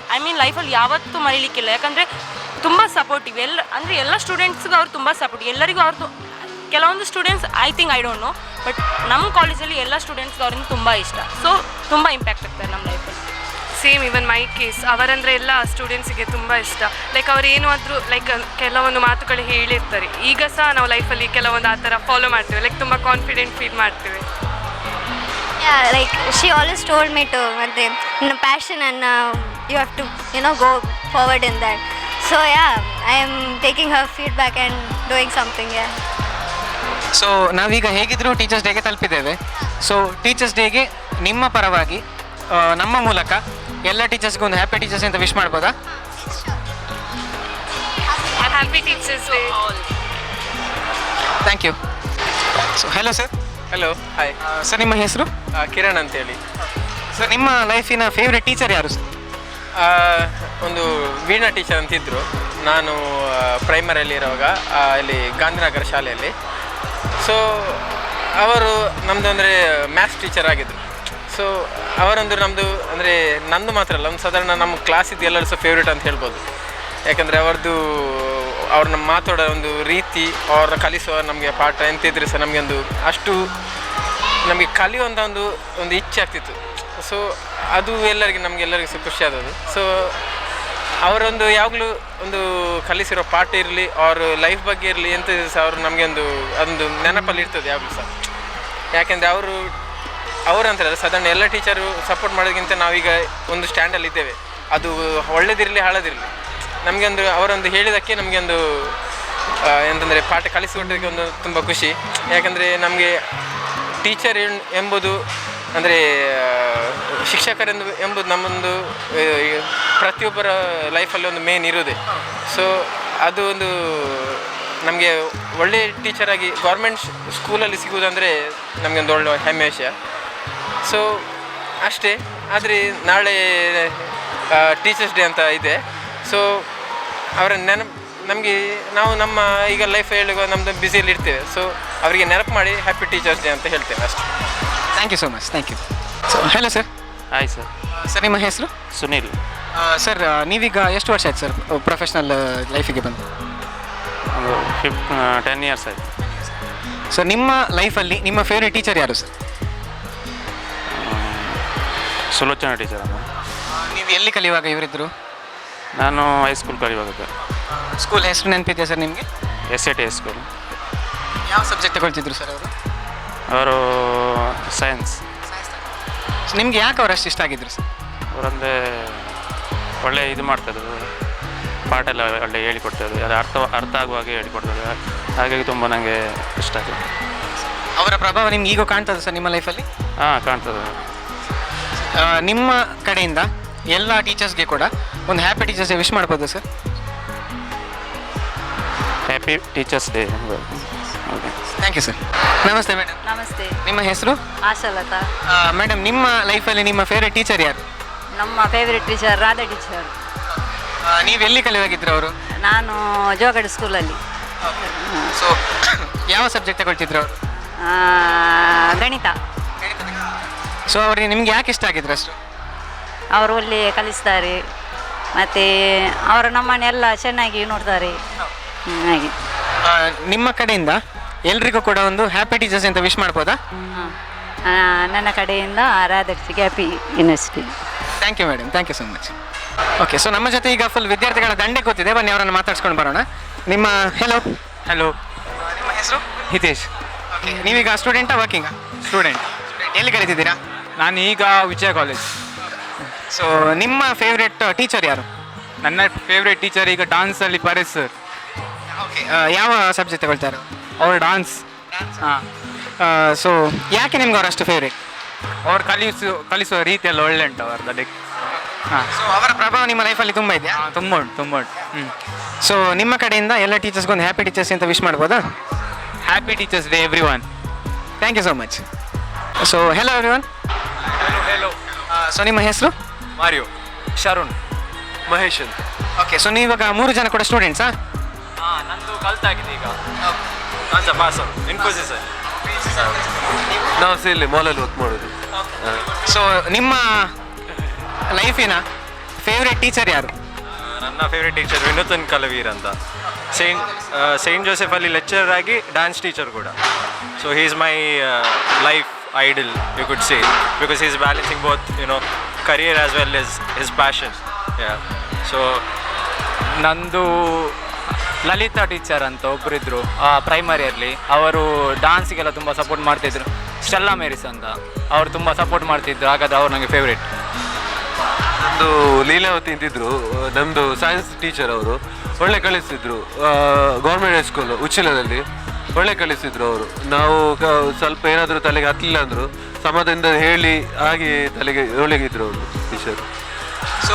ಲೈಫಲ್ಲಿ ಯಾವತ್ತೂ ಮರೀಲಿಕ್ಕಿಲ್ಲ. ಯಾಕಂದರೆ ತುಂಬ ಸಪೋರ್ಟಿವ್ ಅಂದರೆ ಎಲ್ಲ ಸ್ಟೂಡೆಂಟ್ಸ್ಗೂ ಅವ್ರು ತುಂಬ ಸಪೋರ್ಟಿವ್. ಎಲ್ಲರಿಗೂ ಅವ್ರದ್ದು ಕೆಲವೊಂದು students I don't know, but ನಮ್ಮ ಕಾಲೇಜಲ್ಲಿ ಎಲ್ಲ ಸ್ಟೂಡೆಂಟ್ಸ್ಗೆ ಅವ್ರಿಂದ ತುಂಬ ಇಷ್ಟ. ಸೊ ತುಂಬ ಇಂಪ್ಯಾಕ್ಟ್ ಆಗ್ತಾರೆ ನಮ್ಮ ಲೈಫಲ್ಲಿ. ಸೇಮ್ ಇವನ್ ಮೈ ಕೇಸ್. ಅವರಂದರೆ ಎಲ್ಲ ಸ್ಟೂಡೆಂಟ್ಸಿಗೆ ತುಂಬ ಇಷ್ಟ. ಲೈಕ್ ಅವ್ರು ಏನು ಆದರೂ ಲೈಕ್ ಕೆಲವೊಂದು ಮಾತುಗಳು ಹೇಳಿರ್ತಾರೆ. ಈಗ ಸಹ ನಾವು ಲೈಫಲ್ಲಿ ಕೆಲವೊಂದು ಆ ಥರ ಫಾಲೋ ಮಾಡ್ತೇವೆ. ಲೈಕ್ ತುಂಬ ಕಾನ್ಫಿಡೆಂಟ್ ಫೀಲ್ ಮಾಡ್ತೇವೆ. Like she always told me to passion and you have to go forward in that. So I am taking her feedback and doing something. So ನಾವೀಗ ಹೇಗಿದ್ರು ಟೀಚರ್ಸ್ ಡೇಗೆ ತಲುಪಿದ್ದೇವೆ. ಸೊ ಟೀಚರ್ಸ್ ಡೇಗೆ ನಿಮ್ಮ ಪರವಾಗಿ ನಮ್ಮ ಮೂಲಕ ಎಲ್ಲ ಟೀಚರ್ಸ್ಗೂ ಒಂದು ಹ್ಯಾಪಿ ಟೀಚರ್ಸ್ ಅಂತ ವಿಶ್ ಮಾಡ್ಬೋದಾ? Happy teachers day. Thank you. So hello sir. Hello, hi sir. ನಿಮ್ಮ ಹೆಸರು? ಕಿರಣ್ ಅಂತೇಳಿ. ಸರ್ ನಿಮ್ಮ ಲೈಫಿನ ಫೇವ್ರೆಟ್ ಟೀಚರ್ ಯಾರು ಸರ್? ಒಂದು ವೀಣಾ ಟೀಚರ್ ಅಂತಿದ್ದರು. ನಾನು ಪ್ರೈಮರಿಯಲ್ಲಿ ಇರುವಾಗ ಇಲ್ಲಿ ಗಾಂಧಿನಗರ ಶಾಲೆಯಲ್ಲಿ. ಸೊ ಅವರು ನಮ್ಮದು ಅಂದರೆ ಮ್ಯಾಥ್ಸ್ ಟೀಚರ್ ಆಗಿದ್ದರು. ಸೊ ಅವರಂದ್ರೆ ನಮ್ಮದು ಅಂದರೆ ನಂದು ಮಾತ್ರ ಅಲ್ಲ, ಒಂದು ಸಾಧಾರಣ ನಮ್ಮ ಕ್ಲಾಸಿದ್ದು ಎಲ್ಲರೂ ಸಹ ಫೇವ್ರೇಟ್ ಅಂತ ಹೇಳ್ಬೋದು. ಯಾಕಂದರೆ ಅವ್ರನ್ನ ಮಾತಾಡೋ ಒಂದು ರೀತಿ, ಅವ್ರನ್ನ ಕಲಿಸುವ ನಮಗೆ ಪಾಠ ಎಂತಿದ್ರೆ ಸಹ ನಮಗೆ ಅಷ್ಟು ನಮಗೆ ಕಲಿಯುವಂಥ ಒಂದು ಇಚ್ಛೆ ಆಗ್ತಿತ್ತು. ಸೊ ಅದು ನಮಗೆಲ್ಲರಿಗೂ ಸಹ ಖುಷಿ ಆದದ್ದು. ಸೊ ಅವರೊಂದು ಯಾವಾಗಲೂ ಒಂದು ಕಲಿಸಿರೋ ಪಾಠ ಇರಲಿ, ಅವ್ರ ಲೈಫ್ ಬಗ್ಗೆ ಇರಲಿ, ಎಂತ ಸಹ ಅವರು ನಮಗೆ ಅದೊಂದು ನೆನಪಲ್ಲಿ ಇರ್ತದೆ ಯಾವಾಗಲೂ ಸಹ. ಯಾಕೆಂದರೆ ಅವರಂತಾರೆ ಸಾಧಾರಣ ಎಲ್ಲ ಟೀಚರು ಸಪೋರ್ಟ್ ಮಾಡೋದಕ್ಕಿಂತ ನಾವೀಗ ಒಂದು ಸ್ಟ್ಯಾಂಡಲ್ಲಿ ಇದ್ದೇವೆ. ಅದು ಒಳ್ಳೇದಿರಲಿ ಹಾಳದಿರಲಿ, ನಮಗೆ ಅವರೊಂದು ಹೇಳಿದ್ದಕ್ಕೆ ನಮಗೆ ಎಂತಂದರೆ ಪಾಠ ಕಲಿಸಿಕೊಟ್ಟೋದಕ್ಕೆ ತುಂಬ ಖುಷಿ. ಯಾಕಂದರೆ ನಮಗೆ ಟೀಚರ್ ಎಂಬುದು ಅಂದರೆ ಎಂಬುದು ನಮ್ಮೊಂದು ಪ್ರತಿಯೊಬ್ಬರ ಲೈಫಲ್ಲಿ ಒಂದು ಮೇನ್ ಇರೋದೆ. ಸೊ ಅದು ನಮಗೆ ಒಳ್ಳೆಯ ಟೀಚರಾಗಿ ಗೌರ್ಮೆಂಟ್ ಸ್ಕೂಲಲ್ಲಿ ಸಿಗುವುದಂದರೆ ನಮಗೆ ಒಳ್ಳೆ ಹೆಮ್ಮೆ ವಿಷಯ. ಸೊ ಅಷ್ಟೇ. ಆದರೆ ನಾಳೆ ಟೀಚರ್ಸ್ ಡೇ ಅಂತ ಇದೆ. ಸೊ ಅವರ ನಮಗೆ ನಾವು ನಮ್ಮ ಈಗ ಲೈಫ್ ಹೇಳುವಾಗ ನಮ್ಮದು ಬ್ಯುಸಿಯಲ್ಲಿ ಇರ್ತೇವೆ. ಸೊ ಅವರಿಗೆ ನೆನಪು ಮಾಡಿ ಹ್ಯಾಪಿ ಟೀಚರ್ಸ್ ಡೇ ಅಂತ ಹೇಳ್ತೇವೆ ಅಷ್ಟೇ. Thank you so much. Thank you. So hello sir. Hi sir. Sir ನಿಮ್ಮ ಹೆಸರು? ಸುನೀಲ್. ಸರ್ ನೀವೀಗ ಎಷ್ಟು ವರ್ಷ ಆಯ್ತು ಸರ್ ಪ್ರೊಫೆಷ್ನಲ್ ಲೈಫಿಗೆ ಬಂದು? 10 years ಆಯಿತು. ಸೊ ನಿಮ್ಮ ಲೈಫಲ್ಲಿ ನಿಮ್ಮ ಫೇವ್ರೇಟ್ ಟೀಚರ್ ಯಾರು ಸರ್? ಸುಲೋಚನಾ ಟೀಚರ್. ನೀವು ಎಲ್ಲಿ ಕಲಿಯುವಾಗ ಇವರಿದ್ದರು? ನಾನು ಹೈಸ್ಕೂಲ್ ಕಲಿಯುವಾಗ. ಸ್ಕೂಲ್ ಹೆಸರು ನೆನಪಿದೆಯಾ ಸರ್ ನಿಮಗೆ? SAT high school. ಯಾವ ಸಬ್ಜೆಕ್ಟ್ ತಗೊಳ್ತಿದ್ರು ಸರ್ ಅವರು? ಅವರು ಸೈನ್ಸ್. ನಿಮಗೆ ಯಾಕೆ ಅವ್ರು ಅಷ್ಟು ಇಷ್ಟ ಆಗಿದ್ರು ಸರ್? ಅವರಂದರೆ ಒಳ್ಳೆ ಇದು ಮಾಡ್ತಾಯಿದ್ರು, ಪಾಠ ಎಲ್ಲ ಒಳ್ಳೆ ಹೇಳಿಕೊಡ್ತಾಯಿದ್ರು, ಅದು ಅರ್ಥ ಆಗುವಾಗ ಹೇಳಿಕೊಡ್ತಾರೆ. ಹಾಗಾಗಿ ತುಂಬ ನನಗೆ ಇಷ್ಟ ಆಯಿತು. ಅವರ ಪ್ರಭಾವ ನಿಮ್ಗೆ ಈಗ ಕಾಣ್ತದೆ ಸರ್ ನಿಮ್ಮ ಲೈಫಲ್ಲಿ? ಹಾಂ, ಕಾಣ್ತದೆ. ನಿಮ್ಮ ಕಡೆಯಿಂದ ಎಲ್ಲ ಟೀಚರ್ಸ್ಗೆ ಕೂಡ ಒಂದು ಹ್ಯಾಪಿ ಟೀಚರ್ಸ್ ಡೇ ವಿಶ್ ಮಾಡ್ಬೋದು sir? Happy teachers day. Thank you sir. ನಮಸ್ತೆ ಮೇಡಮ್. ನಮಸ್ತೆ. ನಿಮ್ಮ ಹೆಸರು? ಆಶಾಲತಾ. ಮೇಡಮ್ ನಿಮ್ಮ ಲೈಫಲ್ಲಿ ನಿಮ್ಮ ಫೇವ್ರೆಟ್ ಟೀಚರ್ ಯಾರು? ನಮ್ಮ ಫೇವ್ರೆಟ್ ಟೀಚರ್ ರಾಧಾ ಟೀಚರ್. ನೀವು ಎಲ್ಲಿ ಕಲಿಯುವಾಗಿದ್ರು ಅವರು? ನಾನು ಜೋಗಡಿ ಸ್ಕೂಲಲ್ಲಿ. ಸೊ ಯಾವ ಸಬ್ಜೆಕ್ಟ್ ತಗೊಳ್ತಿದ್ರು ಅವರು? ಗಣಿತ. ಸೊ ಅವ್ರಿಗೆ ನಿಮ್ಗೆ ಯಾಕೆ ಇಷ್ಟ ಆಗಿದ್ರು ಅಷ್ಟು? ಅವರು ಒಳ್ಳೆ ಕಲಿಸ್ತಾರೆ, ಮತ್ತು ಅವರು ನಮ್ಮನ್ನೆಲ್ಲ ಚೆನ್ನಾಗಿ ನೋಡ್ತಾರೆ. ಹಾಗೆ ನಿಮ್ಮ ಕಡೆಯಿಂದ ಎಲ್ರಿಗೂ ಕೂಡ ಒಂದು ಹ್ಯಾಪಿ ಟೀಚರ್ಸ್ ಅಂತ ವಿಶ್ ಮಾಡ್ಬೋದಾ? ನನ್ನ ಕಡೆಯಿಂದ ರಾಧಾಕ್ಷಿಗೆ happy university. Thank you madam. Thank you so much. Okay, so ನಮ್ಮ ಜೊತೆ ಈಗ ಫುಲ್ ವಿದ್ಯಾರ್ಥಿಗಳ ದಂಡೆ ಕೂತಿದೆ. ಬನ್ನಿ ಅವರನ್ನು ಮಾತಾಡ್ಸ್ಕೊಂಡು ಬರೋಣ. ನಿಮ್ಮ ಹೆಲೋ. ನಿಮ್ಮ ಹೆಸರು? ಹಿತೇಶ್. ಓಕೆ, ನೀವೀಗ ಸ್ಟೂಡೆಂಟಾ ವರ್ಕಿಂಗಾ? ಸ್ಟೂಡೆಂಟ್. ಎಲ್ಲಿ ಕಲಿತಿದ್ದೀರಾ? ನಾನು ಈಗ ವಿಜಯ ಕಾಲೇಜ್. ಸೊ ನಿಮ್ಮ ಫೇವ್ರೆಟ್ ಟೀಚರ್ ಯಾರು? ನನ್ನ ಫೇವ್ರೆಟ್ ಟೀಚರ್ ಈಗ ಡಾನ್ಸಲ್ಲಿ ಪರೇಶ್ ಸರ್. ಓಕೆ, ಯಾವ ಸಬ್ಜೆಕ್ಟ್ ತಗೊಳ್ತಾರೆ ಅವ್ರು? ಡಾನ್ಸ್. ಹಾಂ. ಸೊ ಯಾಕೆ ನಿಮ್ಗೆ ಅವ್ರು ಅಷ್ಟು ಫೇವ್ರೇಟ್? ಅವ್ರು ಕಲಿಸುವ ರೀತಿ ಎಲ್ಲ ಒಳ್ಳೆ ಉಂಟು ಅವ್ರದ್ದು. ಹಾಂ. ಸೊ ಅವರ ಪ್ರಭಾವ ನಿಮ್ಮ ಲೈಫಲ್ಲಿ ತುಂಬ ಇದೆಯಾ? ತುಂಬ ಉಂಟು, ತುಂಬ ಉಂಟು. ಸೊ ನಿಮ್ಮ ಕಡೆಯಿಂದ ಎಲ್ಲ ಟೀಚರ್ಸ್ಗೆ ಒಂದು ಹ್ಯಾಪಿ ಟೀಚರ್ಸ್ ಅಂತ ವಿಶ್ ಮಾಡ್ಬೋದಾ? Happy Teachers Day, everyone. Thank you so much. So hello everyone. Hello. So ನಿಮ್ಮ ಹೆಸರು? ಮಾರಿಯೋ. ಶರುಣ್. ಮಹೇಶ್ ಅಂತ. ಓಕೆ, ಸೊ ನೀವಾಗ 3 ಜನ ಕೂಡ ಸ್ಟೂಡೆಂಟ್ಸಾ? ಹಾಂ, ನಂದು ಕಲ್ತಾಗಿದೆ ಈಗ. ನಾನು ಸಹ ಪಾಸ್ ಇನ್ಫೋಸಿಸ್. ನಾವು ಸಹ ಇಲ್ಲಿ ಮಾಲಲ್ಲಿ ವರ್ಕ್ ಮಾಡೋದು. ಸೊ ನಿಮ್ಮ ಲೈಫಿನ ಫೇವ್ರೆಟ್ ಟೀಚರ್ ಯಾರು? ನನ್ನ ಫೇವ್ರೆಟ್ ಟೀಚರ್ ವಿನೂತನ್ ಕಲವೀರ್ ಅಂತ. ಸೈಂಟ್ ಜೋಸೆಫಲ್ಲಿ ಲೆಕ್ಚರರ್ ಆಗಿ ಡ್ಯಾನ್ಸ್ ಟೀಚರ್ ಕೂಡ. So he is my life idol, you could say, because he is balancing both career as well as his passion. So ನಂದು ಲಲಿತಾ ಟೀಚರ್ ಅಂತ ಒಬ್ಬರಿದ್ದರು ಪ್ರೈಮರಿಯಲ್ಲಿ. ಅವರು ಡಾನ್ಸಿಗೆಲ್ಲ ತುಂಬ ಸಪೋರ್ಟ್ ಮಾಡ್ತಿದ್ರು. ಸ್ಟೆಲ್ಲಾ ಮೇರಿಸ್ ಅಂತ, ಅವರು ತುಂಬ ಸಪೋರ್ಟ್ ಮಾಡ್ತಿದ್ರು. ಹಾಗಾದ್ರೆ ಅವ್ರು ನನಗೆ ಫೇವ್ರೇಟ್. ನಮ್ಮದು ಲೀಲಾವತಿ ಅಂತಿದ್ರು, ನಮ್ಮದು ಸೈನ್ಸ್ ಟೀಚರ್. ಅವರು ಒಳ್ಳೆ ಕಲಿಸ್ತಿದ್ರು. ಗೌರ್ಮೆಂಟ್ ಹೈಸ್ಕೂಲು ಉಚ್ಚಿಲದಲ್ಲಿ ಒಳ್ಳೆ ಕಲಿಸ್ತಿದ್ರು ಅವರು. ನಾವು ಸ್ವಲ್ಪ ಏನಾದರೂ ತಲೆಗೆ ಹತ್ತಲಿಲ್ಲ ಅಂದರು ಸಮಾಧಾನದಿಂದ ಹೇಳಿ ಹಾಗೆ ತಲೆಗೆ ಒಳ್ಳೆಗಿದ್ರು ಅವರು ಟೀಚರ್. ಸೊ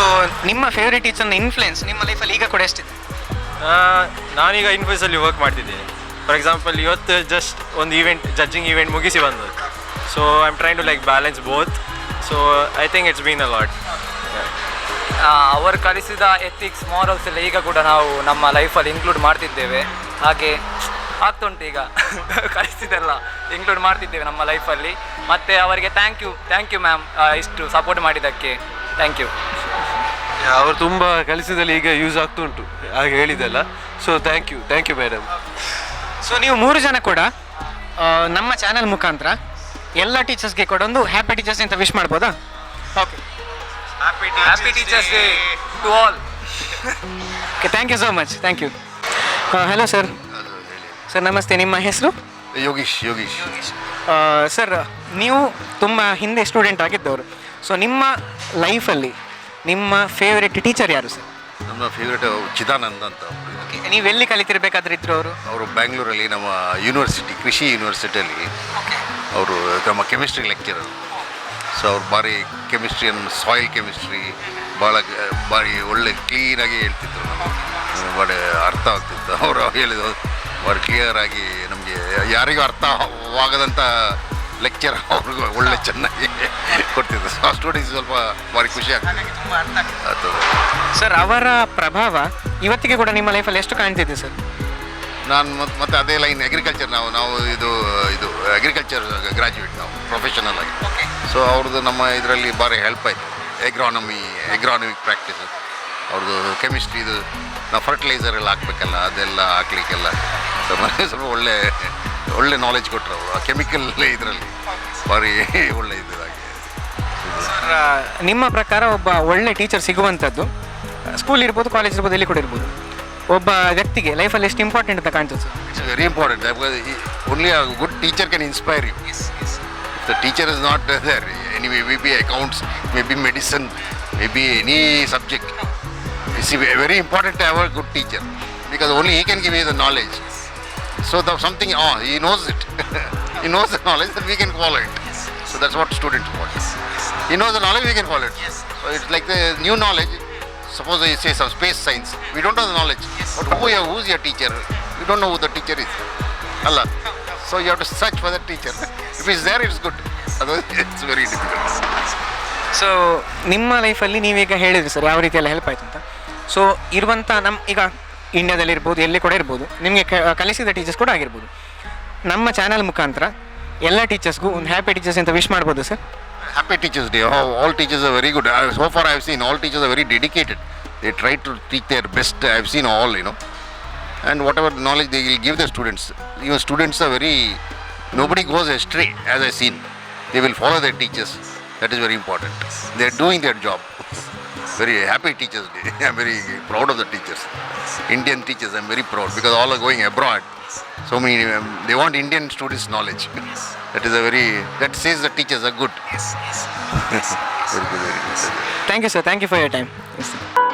ನಿಮ್ಮ ಫೇವ್ರೆಟ್ ಟೀಚರ್ನ ಇನ್ಫ್ಲುಯೆನ್ಸ್ ನಿಮ್ಮ ಲೈಫಲ್ಲಿ ಈಗ ಕೂಡ ಎಷ್ಟಿದೆ? ನಾನೀಗ ಇನ್ಫೋಸಿಸಲ್ಲಿ ವರ್ಕ್ ಮಾಡ್ತಿದ್ದೀನಿ. ಫಾರ್ ಎಕ್ಸಾಂಪಲ್ ಇವತ್ತು ಜಸ್ಟ್ ಒಂದು ಜಡ್ಜಿಂಗ್ ಈವೆಂಟ್ ಮುಗಿಸಿ ಬಂದದ್ದು. So I am trying to like balance both. So I think it's been a lot. ಅವರು ಕಲಿಸಿದ ಎಥಿಕ್ಸ್, ಮಾರಲ್ಸ್ ಎಲ್ಲ ಈಗ ಕೂಡ ನಾವು ನಮ್ಮ ಲೈಫಲ್ಲಿ ಇನ್ಕ್ಲೂಡ್ ಮಾಡ್ತಿದ್ದೇವೆ. ಹಾಗೆ ಆಗ್ತುಂಟು ಈಗ ಕಲಿಸಿದೆಲ್ಲ ಇನ್ಕ್ಲೂಡ್ ಮಾಡ್ತಿದ್ದೇವೆ ನಮ್ಮ ಲೈಫಲ್ಲಿ. ಮತ್ತು ಅವರಿಗೆ ಥ್ಯಾಂಕ್ ಯು ಮ್ಯಾಮ್, ಇಷ್ಟು ಸಪೋರ್ಟ್ ಮಾಡಿದ್ದಕ್ಕೆ ಥ್ಯಾಂಕ್ ಯು. ಅವರು ತುಂಬ ಕಲಿಸಿದಲ್ಲಿ ಈಗ ಯೂಸ್ ಆಗ್ತುಂಟು ಹಾಗೆ ಹೇಳಿದೆಲ್ಲ. So thank you madam. So ನೀವು 3 ಜನ ಕೂಡ ನಮ್ಮ ಚಾನಲ್ ಮುಖಾಂತರ ಎಲ್ಲ ಟೀಚರ್ಸ್ಗೆ ಕೂಡ ಒಂದು ಹ್ಯಾಪಿ ಟೀಚರ್ಸ್ ಅಂತ ವಿಶ್ ಮಾಡ್ಬೋದಾ? Okay, happy teachers day to all. Okay, thank you so much. Thank you. Hello sir. Sir ನಮಸ್ತೆ, ನಿಮ್ಮ ಹೆಸರು? ಯೋಗೀಶ್. ಸರ್ ನೀವು ತುಂಬ ಹಿಂದೆ ಸ್ಟೂಡೆಂಟ್ ಆಗಿದ್ದವರು. ಸೊ ನಿಮ್ಮ ಲೈಫಲ್ಲಿ ನಿಮ್ಮ ಫೇವ್ರೆಟ್ ಟೀಚರ್ ಯಾರು ಸರ್? ನಮ್ಮ ಫೇವ್ರೇಟ್ ಚಿದಾನಂದ್ ಅಂತ. ನೀವೆಲ್ಲಿ ಕಲಿತಿರ್ಬೇಕಾದ್ರೆ ಇದ್ರು ಅವರು? ಅವರು ಬ್ಯಾಂಗ್ಳೂರಲ್ಲಿ ನಮ್ಮ ಯೂನಿವರ್ಸಿಟಿ, ಕೃಷಿ ಯೂನಿವರ್ಸಿಟಿಯಲ್ಲಿ ಅವರು ನಮ್ಮ ಕೆಮಿಸ್ಟ್ರಿ ಲೆಕ್ಚರರ್. ಸೊ ಅವ್ರು ಭಾರಿ ಕೆಮಿಸ್ಟ್ರಿಯನ್ನು, ಸಾಯಿಲ್ ಕೆಮಿಸ್ಟ್ರಿ ಭಾರಿ ಒಳ್ಳೆ ಕ್ಲೀನಾಗಿ ಹೇಳ್ತಿದ್ರು. ನಮಗೆ ಭಾರಿ ಅರ್ಥ ಆಗ್ತಿತ್ತು ಅವರು ಹೇಳಿದ್ರು. ಭಾರಿ ಕ್ಲಿಯರ್ ಆಗಿ ನಮಗೆ ಯಾರಿಗೂ ಅರ್ಥವಾಗದಂಥ ಲೆಕ್ಚರ್ ಅವ್ರಿಗೂ ಒಳ್ಳೆ ಚೆನ್ನಾಗಿ ಕೊಡ್ತಿದ್ರು. ಆ ಸ್ಟೂಡೆಂಟ್ಸ್ ಸ್ವಲ್ಪ ಭಾರಿ ಖುಷಿ ಆಗ್ತದೆ. ಸರ್ ಅವರ ಪ್ರಭಾವ ಇವತ್ತಿಗೆ ಕೂಡ ನಿಮ್ಮ ಲೈಫಲ್ಲಿ ಎಷ್ಟು ಕಾಣ್ತಿದೆ ಸರ್? ನಾನು ಮತ್ತೆ ಅದೇ ಲೈನ್ ಅಗ್ರಿಕಲ್ಚರ್, ನಾವು ಇದು ಅಗ್ರಿಕಲ್ಚರ್ ಗ್ರ್ಯಾಜುಯೇಟ್ ನಾವು ಪ್ರೊಫೆಷನಲ್ ಆಗಿ. ಸೊ ಅವ್ರದ್ದು ನಮ್ಮ ಇದರಲ್ಲಿ ಭಾರಿ ಹೆಲ್ಪ್ ಆಯಿತು. ಎಗ್ರಾನಮಿಕ್ ಪ್ರಾಕ್ಟೀಸ್ ಅವ್ರದ್ದು ಕೆಮಿಸ್ಟ್ರಿದು ನಾವು ಫರ್ಟಿಲೈಸರ್ ಎಲ್ಲ ಹಾಕ್ಬೇಕಲ್ಲ, ಅದೆಲ್ಲ ಹಾಕ್ಲಿಕ್ಕೆಲ್ಲ ಸ್ವಲ್ಪ ಒಳ್ಳೆ ನಾಲೆಜ್ ಕೊಟ್ಟರು ಅವರು. ಕೆಮಿಕಲ್ ಇದರಲ್ಲಿ ಭಾರಿ ಒಳ್ಳೆ ಇದಾಗಿ. ಸರ್ ನಿಮ್ಮ ಪ್ರಕಾರ ಒಬ್ಬ ಒಳ್ಳೆ ಟೀಚರ್ ಸಿಗುವಂಥದ್ದು ಸ್ಕೂಲ್ ಇರ್ಬೋದು, ಕಾಲೇಜ್ ಇರ್ಬೋದು, ಎಲ್ಲಿ ಕೂಡ ಇರ್ಬೋದು, ಒಬ್ಬ ವ್ಯಕ್ತಿಗೆ ಲೈಫಲ್ಲಿ ಎಷ್ಟು ಇಂಪಾರ್ಟೆಂಟ್ ಅಂತ ಕಾಣ್ತದೆ sir? It's very important. Only a good teacher can inspire you. The teacher is not there anyway, may be accounts, may be medicine, may be any subject. It's very important to have a good teacher, because only he can give you the knowledge. So something, he knows it. He knows the knowledge that we can follow it. So that's what students want. He knows the knowledge, we can follow it. So it's like the new knowledge. Suppose you say some space science, we don't know the knowledge. But who's your teacher? We don't know who the teacher is. Allah. So you have to search for the teacher. If he's there, it's good. Otherwise, it's very difficult. So ನಿಮ್ಮ ಲೈಫಲ್ಲಿ ನೀವೀಗ ಹೇಳಿದ್ರಿ sir ಯಾವ ರೀತಿಯೆಲ್ಲ help ಆಯಿತು ಅಂತ. So ಇರುವಂಥ ಈಗ ಇಂಡಿಯಾದಲ್ಲಿರ್ಬೋದು, ಎಲ್ಲಿ ಕೂಡ ಇರ್ಬೋದು, ನಿಮಗೆ ಕಲಿಸಿದ ಟೀಚರ್ಸ್ ಕೂಡ ಆಗಿರ್ಬೋದು. ನಮ್ಮ ಚಾನಲ್ ಮುಖಾಂತರ ಎಲ್ಲ ಟೀಚರ್ಸ್ಗೂ ಒಂದು ಹ್ಯಾಪಿ ಟೀಚರ್ಸ್ ಅಂತ ವಿಶ್ ಮಾಡ್ಬೋದು sir? Happy Teachers Day. All teachers are very good. So far I have seen all teachers are very dedicated. They try to teach their best. I have seen all, and whatever knowledge they will give the students. Even students are nobody goes astray, as I have seen. They will follow their teachers. That is very important. They are doing their job. Very happy Teachers Day. I am very proud of the teachers. Indian teachers, I am very proud because all are going abroad. So many, they want Indian students' knowledge. That says the teachers are good. Very good, very good. Thank you, sir. Thank you for your time. Yes, sir.